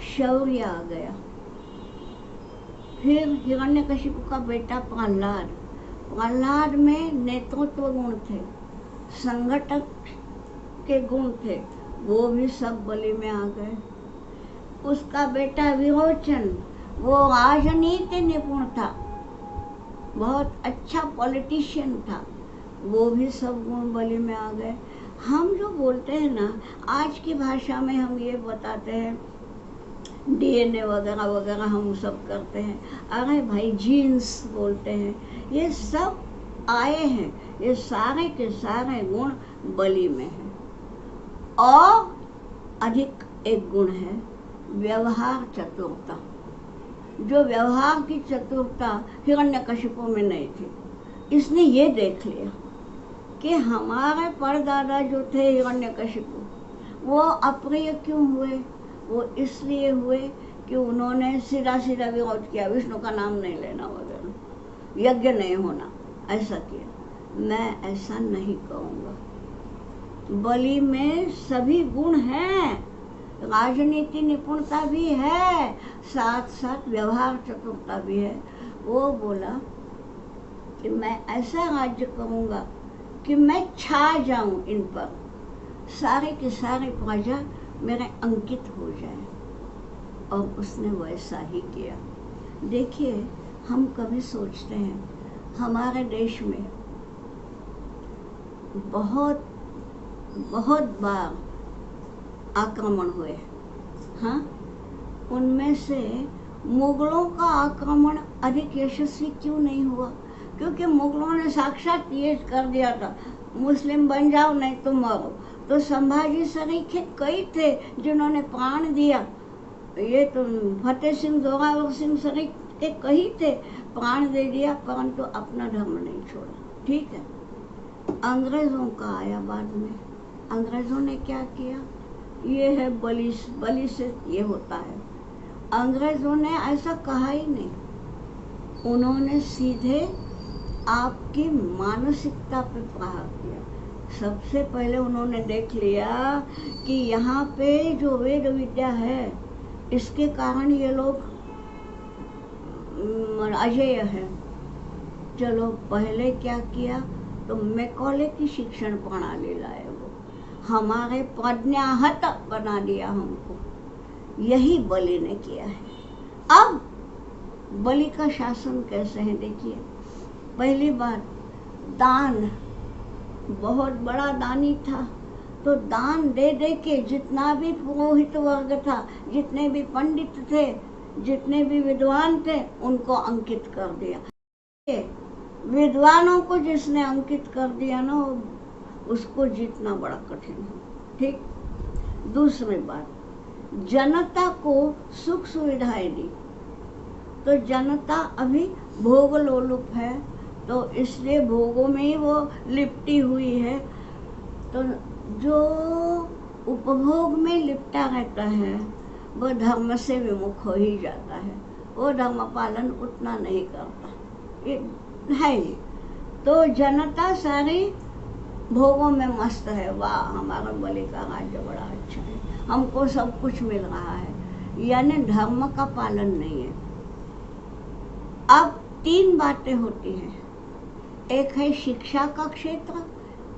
शौर्य आ गया। फिर हिरण्यकशिपु का बेटा प्रहलाद, प्रहलाद में नेतृत्व गुण थे, संगठक के गुण थे, वो भी सब बलि में आ गए। उसका बेटा विरोचन, वो राजनीति निपुण था, बहुत अच्छा पॉलिटिशियन था, वो भी सब गुण बलि में आ गए। हम जो बोलते हैं ना, आज की भाषा में हम ये बताते हैं DNA वगैरह वगैरह हम सब करते हैं। अरे भाई जीन्स बोलते हैं, ये सब आए हैं। ये सारे के सारे गुण बलि में हैं। और अधिक एक गुण है व्यवहार चतुरता। जो व्यवहार की चतुरता हिरण्यकशिपु में नहीं थी। इसने ये देख लिया कि हमारे परदादा जो थे हिरण्यकशिपु, वो अप्रिय क्यों हुए? वो इसलिए हुए कि उन्होंने सीधा सीधा विरोध किया, विष्णु का नाम नहीं लेना वगैरह, यज्ञ नहीं होना, ऐसा किया। मैं ऐसा नहीं कहूँगा। बलि में सभी गुण हैं, राजनीति निपुणता भी है, साथ साथ व्यवहार चतुरता भी है। वो बोला कि मैं ऐसा राज्य करूँगा कि मैं छा जाऊं इन पर, सारे के सारे प्रजा मेरे अंकित हो जाए। और उसने वैसा ही किया। देखिए हम कभी सोचते हैं हमारे देश में बहुत बहुत बार आक्रमण हुए, हाँ, उनमें से मुगलों का आक्रमण अधिक यशस्वी क्यों नहीं हुआ? क्योंकि मुगलों ने साक्षात ये कर दिया था, मुस्लिम बन जाओ नहीं तो मरो। तो संभाजी सरीखे कई थे जिन्होंने प्राण दिया। ये तो फतेह सिंह जोरावर सिंह सरीखे कई थे, प्राण दे दिया, परंतु अपना धर्म नहीं छोड़ा। ठीक है। अंग्रेजों का आया बाद में। अंग्रेजों ने क्या किया? ये है बलि, बलि से ये होता है। अंग्रेजों ने ऐसा कहा ही नहीं, उन्होंने सीधे आपकी मानसिकता पे प्रहार किया। सबसे पहले उन्होंने देख लिया कि यहाँ पे जो वेद विद्या है, इसके कारण ये लोग अजेय है। चलो पहले क्या किया, तो मैकॉले की शिक्षण प्रणाली लाए, वो हमारे प्रज्ञाहत बना दिया हमको। यही बलि ने किया है। अब बलि का शासन कैसे है देखिए। पहली बात, दान, बहुत बड़ा दानी था, तो दान दे दे के जितना भी पुरोहित वर्ग था, जितने भी पंडित थे, जितने भी विद्वान थे, उनको अंकित कर दिया। विद्वानों को जिसने अंकित कर दिया ना, उसको जीतना बड़ा कठिन है। ठीक। दूसरी बात, जनता को सुख सुविधाएं दी, तो जनता अभी भोग लोलुप है, तो इसलिए भोगों में ही वो लिपटी हुई है। तो जो उपभोग में लिपटा रहता है वो धर्म से विमुख हो ही जाता है, वो धर्म पालन उतना नहीं करता, ये है ही। तो जनता सारी भोगों में मस्त है, वाह हमारा बलि का राज्य बड़ा अच्छा है, हमको सब कुछ मिल रहा है, यानी धर्म का पालन नहीं है। अब तीन बातें होती हैं, एक है शिक्षा का क्षेत्र,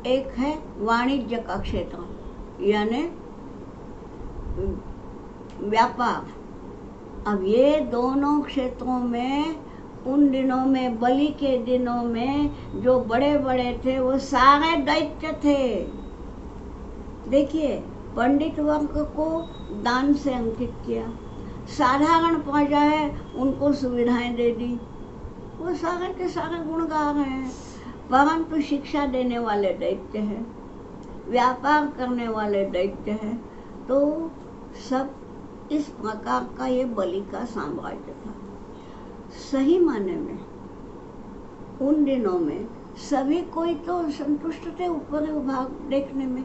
एक है वाणिज्य का क्षेत्र यानी व्यापार। अब ये दोनों क्षेत्रों में उन दिनों में, बलि के दिनों में जो बड़े बड़े थे वो सारे दैत्य थे। देखिए, पंडित वर्ग को दान से अंकित किया, साधारण प्रजा है उनको सुविधाएं दे दी, वो सारे के सारे गुण गा रहे हैं। परंतु शिक्षा देने वाले दैत्य हैं, व्यापार करने वाले दैत्य हैं। तो सब इस प्रकार का ये बलि का साम्राज्य था। सही माने में उन दिनों में सभी कोई तो संतुष्ट थे ऊपरी विभाग देखने में,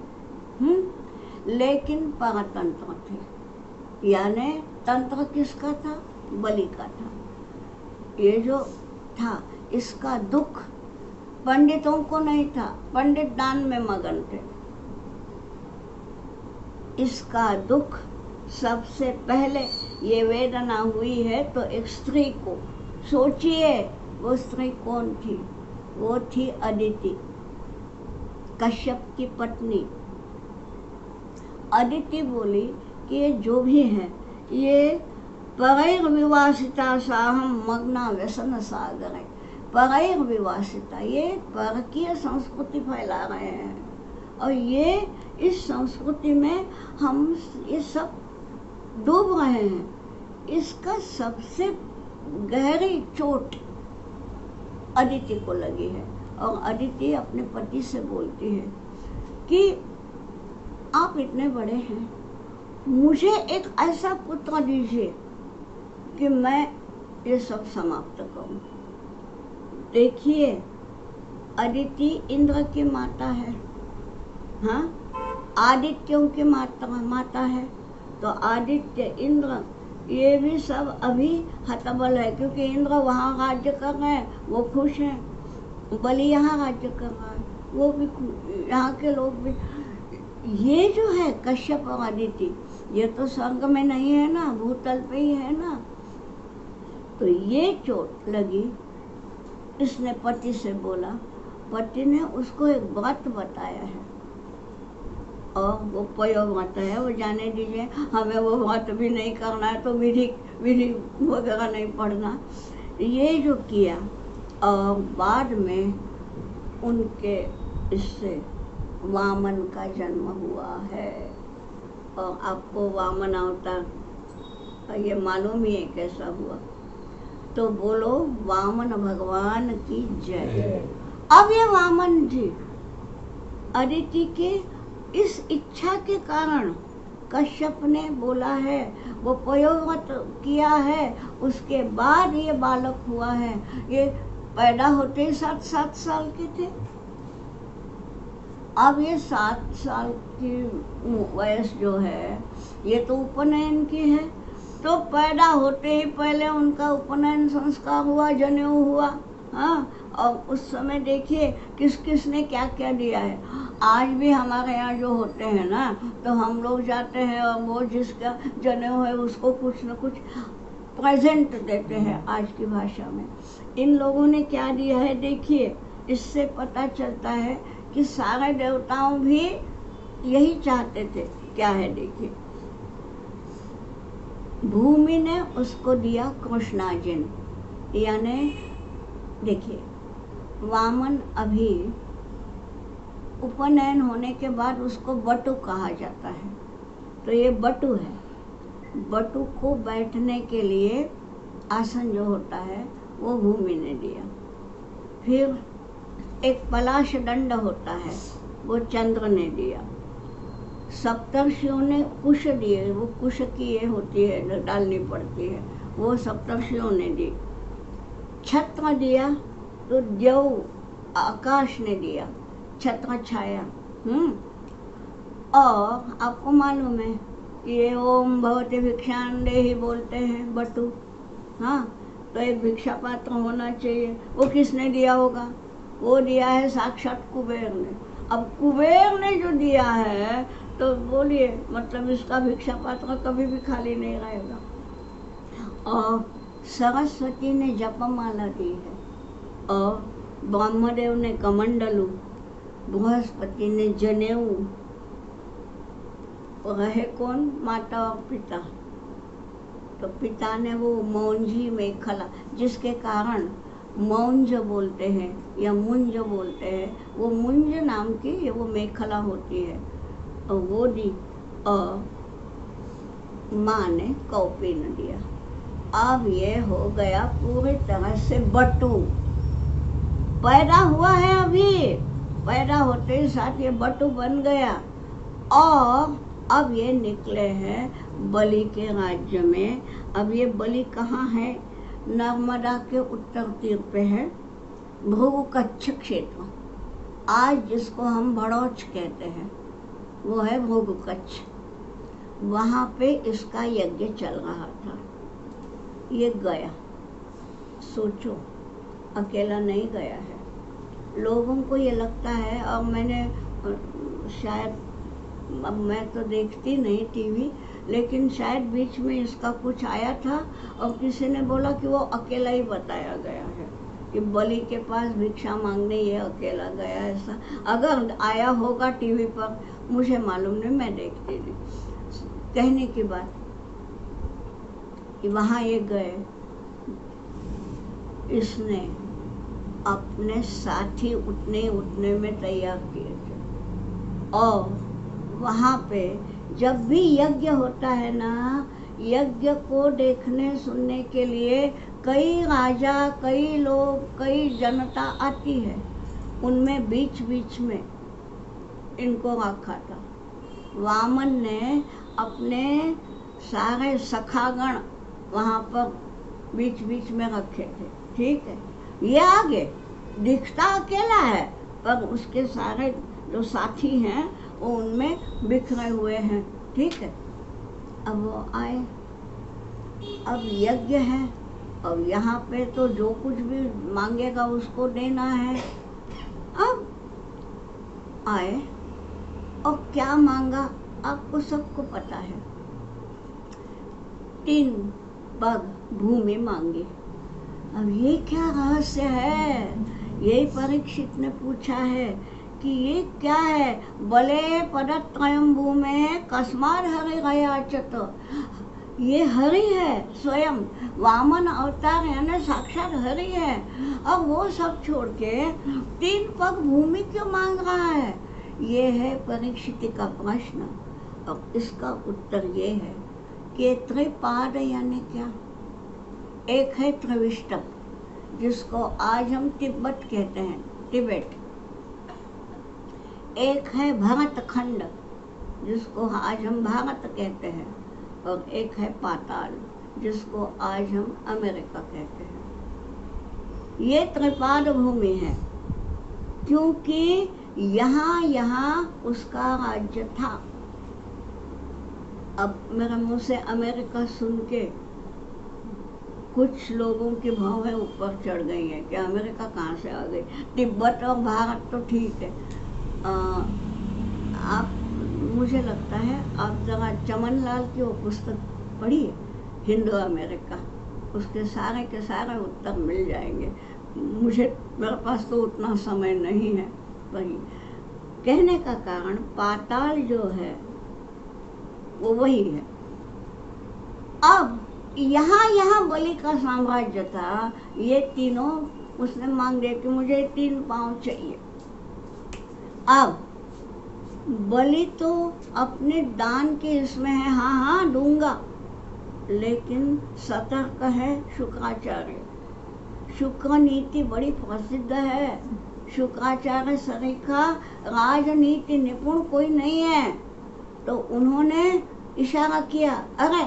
लेकिन परतंत्र थे, यानी तंत्र किसका था? बलि का था। ये जो था इसका दुख पंडितों को नहीं था, पंडित दान में मगन थे। इसका दुख सबसे पहले ये वेदना हुई है तो एक स्त्री को। सोचिए वो स्त्री कौन थी? वो थी अदिति, कश्यप की पत्नी। अदिति बोली कि ये जो भी है, ये परैर विवासिता साहम मग्ना व्यसन सागर है। परैर विवासिता, ये परकीय संस्कृति फैला रहे हैं और ये इस संस्कृति में हम ये सब डूब रहे हैं। इसका सबसे गहरी चोट अदिति को लगी है और अदिति अपने पति से बोलती है कि आप इतने बड़े हैं, मुझे एक ऐसा पुत्र दीजिए कि मैं ये सब समाप्त करूं। देखिए, अदिति इंद्र की माता है, हाँ, आदित्यों की माता है, तो आदित्य इंद्र ये भी सब अभी हतबल है, क्योंकि इंद्र वहाँ राज्य कर रहे हैं, वो खुश हैं। बलि यहाँ राज्य कर रहा है, वो भी, यहाँ के लोग भी। ये जो है कश्यप और अदिति, ये तो स्वर्ग में नहीं है ना, भूतल पे ही है ना। तो ये चोट लगी। इसने पति से बोला, पति ने उसको एक व्रत बताया है और वो प्रयोग व्रत है, वो जाने दीजिए, हमें वो व्रत भी नहीं करना है, तो विधि वगैरह नहीं पढ़ना। ये जो किया और बाद में उनके इससे वामन का जन्म हुआ है। और आपको वामन अवतार ये मालूम ही है कैसा हुआ। तो बोलो वामन भगवान की जय। अब ये वामन जी अदिति के इस इच्छा के कारण कश्यप ने बोला है, वो प्रयोग किया है, उसके बाद ये बालक हुआ है। ये पैदा होते ही 7 साल के थे। अब ये 7 साल की वयस जो है ये तो उपनयन की है। तो पैदा होते ही पहले उनका उपनयन संस्कार हुआ, जनेऊ हुआ। हाँ, और उस समय देखिए किस किस ने क्या क्या दिया है। आज भी हमारे यहाँ जो होते हैं ना, तो हम लोग जाते हैं और वो जिसका जनेऊ है उसको कुछ न कुछ प्रेजेंट देते हैं आज की भाषा में। इन लोगों ने क्या दिया है देखिए, इससे पता चलता है कि सारे देवताओं भी यही चाहते थे। क्या है देखिए, भूमि ने उसको दिया कृष्णाजिन, यानी देखिए वामन अभी उपनयन होने के बाद उसको बटु कहा जाता है। तो ये बटु है। बटु को बैठने के लिए आसन जो होता है वो भूमि ने दिया। फिर एक पलाश दंड होता है वो चंद्र ने दिया। सप्तर्षियों ने कुश दिए, वो कुश की ये होती है डालनी पड़ती है, वो सप्तर्षियों ने दी। छत्र दिया तो देव आकाश ने दिया, छत्र छाया। और आपको मालूम है ये ओम भवते भिक्षान देहि बोलते हैं बटु। हाँ, तो एक भिक्षा पात्र होना चाहिए। वो किसने दिया होगा? वो दिया है साक्षात कुबेर ने। अब कुबेर ने जो दिया है तो बोलिए मतलब इसका भिक्षा पात्र कभी भी खाली नहीं रहेगा। और सरस्वती ने जपमाला दी है, और ब्रह्मदेव ने कमंडलू, बृहस्पति ने जनेऊ, रहे कौन? माता और पिता। तो पिता ने वो मौंजी मेखला, जिसके कारण मौंज बोलते हैं या मुंज बोलते हैं, वो मुंज नाम की वो मेखला होती है, और वो दी। और माँ ने कौपी न दिया। अब ये हो गया पूरी तरह से बटू। पैदा हुआ है, अभी पैदा होते ही साथ ये बटू बन गया। और अब ये निकले हैं बलि के राज्य में। अब ये बलि कहाँ है? नर्मदा के उत्तर तीर पे है, भृगु कच्छ क्षेत्र। आज जिसको हम भड़ौच कहते हैं वो है भृगु कच्छ। वहाँ पे इसका यज्ञ चल रहा था। ये गया, सोचो अकेला नहीं गया है। लोगों को ये लगता है, और मैंने शायद, अब मैं तो देखती नहीं टीवी, लेकिन शायद बीच में इसका कुछ आया था और किसी ने बोला कि वो अकेला ही बताया गया है कि बलि के पास भिक्षा मांगने ये अकेला गया। ऐसा अगर आया होगा टीवी पर, मुझे मालूम नहीं, मैं देखती नहीं। कहने की बात कि वहाँ ये गए, इसने अपने साथी उठने में तैयार किए थे। और वहाँ पे जब भी यज्ञ होता है ना, यज्ञ को देखने सुनने के लिए कई राजा, कई लोग, कई जनता आती है। उनमें बीच बीच में इनको रखा था। वामन ने अपने सारे सखागण वहाँ पर बीच बीच में रखे थे। ठीक है, ये आगे दिखता अकेला है, पर उसके सारे जो साथी हैं वो उनमें बिखरे हुए हैं। ठीक है, अब वो आए, अब यज्ञ है, अब यहाँ पे तो जो कुछ भी मांगेगा उसको देना है। अब आए और क्या मांगा आपको सबको पता है। 3 पग भूमि मांगी। अब ये क्या रहस्य है? यही परीक्षित ने पूछा है कि ये क्या है? बले पदत्रयं भूमे कस्माद हरि गयाचत। ये हरि है, स्वयं वामन अवतार यानी साक्षात हरि है, और वो सब छोड़ के 3 पग भूमि क्यों मांग रहा है? ये है परीक्षित का प्रश्न। और इसका उत्तर ये है कि त्रिपाद यानी क्या? एक है त्रिविष्टक, जिसको आज हम तिब्बत कहते हैं, तिब्बत। एक है भरत खंड, जिसको आज हम भारत कहते हैं, और एक है पाताल, जिसको आज हम अमेरिका कहते हैं। ये त्रिपाद भूमि है, क्योंकि यहाँ उसका राज्य था। अब मेरे मुंह से अमेरिका सुन के कुछ लोगों की भावें ऊपर चढ़ गई हैं कि अमेरिका कहाँ से आ गई। तिब्बत और भारत तो ठीक है। आप, मुझे लगता है आप जरा चमन लाल की वो पुस्तक पढ़िए, हिंदू अमेरिका, उसके सारे के सारे उत्तर मिल जाएंगे। मेरे पास तो उतना समय नहीं है। वही कहने का कारण, पाताल जो है वो वही है। अब यहाँ बलि का साम्राज्य था। ये तीनों उसने मांग दिया कि मुझे 3 पाँव चाहिए। अब बलि तो अपने दान के इसमें है, हाँ दूंगा, लेकिन सतर्क है शुक्राचार्य। शुक्र नीति बड़ी प्रसिद्ध है। शुक्राचार्य सरीखा राजनीति निपुण कोई नहीं है, तो उन्होंने इशारा किया, अरे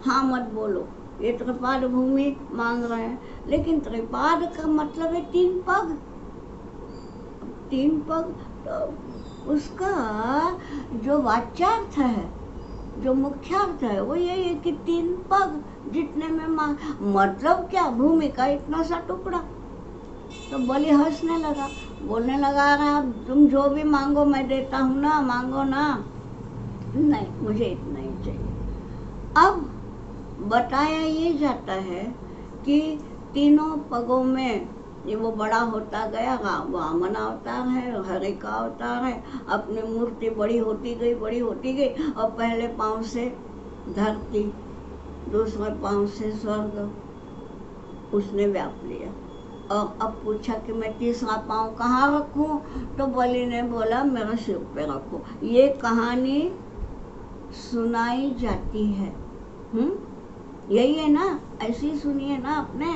हाँ मत बोलो, ये त्रिपाद भूमि मांग रहे हैं। लेकिन त्रिपाद का मतलब है 3 पग। 3 पग, तो उसका जो वाच्यार्थ है, जो मुख्यार्थ है, वो यही है कि 3 पग जितने में मांग, मतलब क्या, भूमि का इतना सा टुकड़ा। तो बलि हंसने लगा, बोलने लगा, अरे तुम जो भी मांगो मैं देता हूँ ना, मांगो ना। नहीं, मुझे इतना ही चाहिए। अब बताया ये जाता है कि तीनों पगों में ये वो बड़ा होता गया। वामन अवतार है, हरि का अवतार है। अपनी मूर्ति बड़ी होती गई, बड़ी होती गई, और पहले पांव से धरती, दूसरे पांव से स्वर्ग उसने व्याप लिया। और अब पूछा कि मैं तीसरा पांव कहाँ रखूं? तो बलि ने बोला, मेरे सिर पे रखो। ये कहानी सुनाई जाती है। यही है ना, ऐसी सुनिए ना आपने।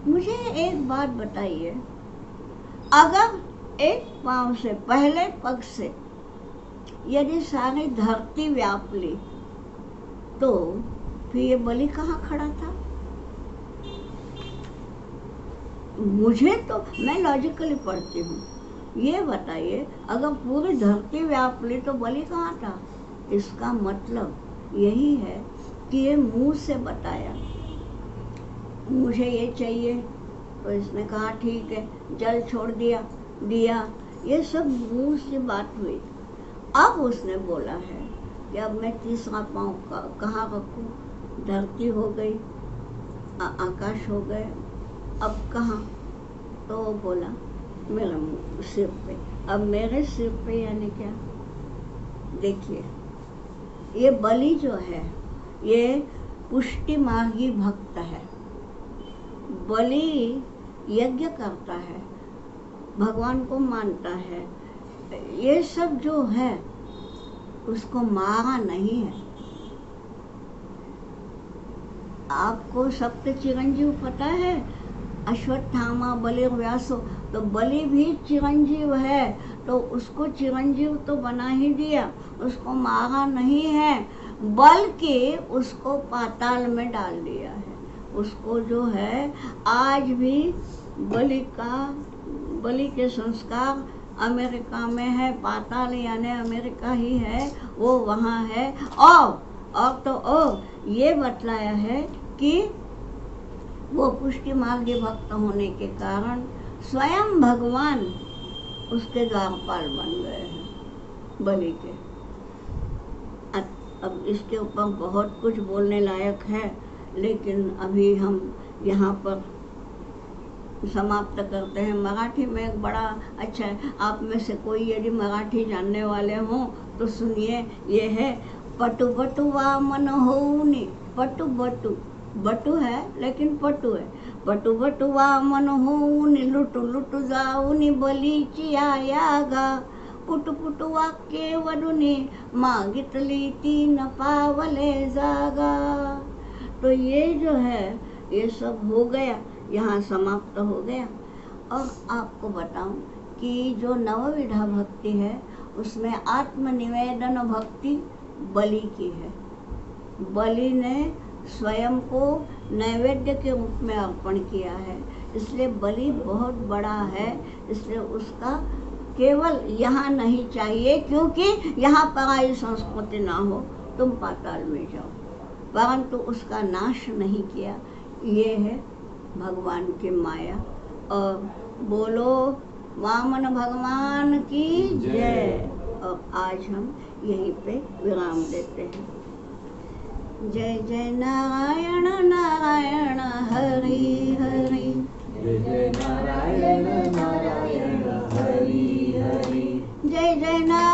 मुझे एक बात बताइए, अगर एक पांव से, पहले पग से यदि सारी धरती व्याप ली, तो फिर ये बलि कहाँ खड़ा था? मुझे तो, मैं लॉजिकली पढ़ती हूँ, ये बताइए, अगर पूरी धरती व्याप ली तो बलि कहाँ था? इसका मतलब यही है कि ये मुंह से बताया, मुझे ये चाहिए, तो इसने कहा ठीक है, जल छोड़ दिया, ये सब मुंह से बात हुई। अब उसने बोला है कि अब मैं तीसरा पांव कहाँ रखूं? धरती हो गई, आकाश हो गए, अब कहाँ? तो वो बोला, मेरे सिर पे। अब मेरे सिर पे यानी क्या? देखिए, ये बलि जो है ये पुष्टि मार्गी भक्त है। बलि यज्ञ करता है, भगवान को मानता है, ये सब जो है उसको मारा नहीं है। आपको सप्त चिरंजीव पता है, अश्वत्थामा, बलि, व्यासो, तो बलि भी चिरंजीव है, तो उसको चिरंजीव तो बना ही दिया, उसको मारा नहीं है, बल्कि उसको पाताल में डाल दिया है। उसको जो है आज भी बलि के संस्कार अमेरिका में है, पाताल यानी अमेरिका ही है, वो वहाँ है। और तो ये बतलाया है कि वो पुष्टि मार्गी भक्त होने के कारण स्वयं भगवान उसके द्वारपाल बन गए हैं बलि के। अब इसके ऊपर बहुत कुछ बोलने लायक है, लेकिन अभी हम यहाँ पर समाप्त करते हैं। मराठी में एक बड़ा अच्छा है, आप में से कोई यदि मराठी जानने वाले हों तो सुनिए, ये है, पटु बटु वामन होऊनी, पटु बटु, बटु है लेकिन पटु है, पटु बटु वामन होऊनी, लुटु लुटु जाऊनी बलीची आयागा, पुट पुट वाक्य वडुने मागितली तीन पावले जागा। तो ये जो है ये सब हो गया, यहाँ समाप्त हो गया। और आपको बताऊं कि जो नवविधा भक्ति है उसमें आत्मनिवेदन भक्ति बलि की है। बलि ने स्वयं को नैवेद्य के रूप में अर्पण किया है, इसलिए बलि बहुत बड़ा है। इसलिए उसका केवल यहाँ नहीं चाहिए, क्योंकि यहाँ पराई संस्कृति ना हो, तुम पाताल में जाओ, परंतु उसका नाश नहीं किया। ये है भगवान की माया। और बोलो वामन भगवान की जय। और आज हम यहीं पे विराम देते हैं। जय जय नारायण नारायण हरि हरि, जय जय नारायण नारायण हरि हरि, जय जय नारायण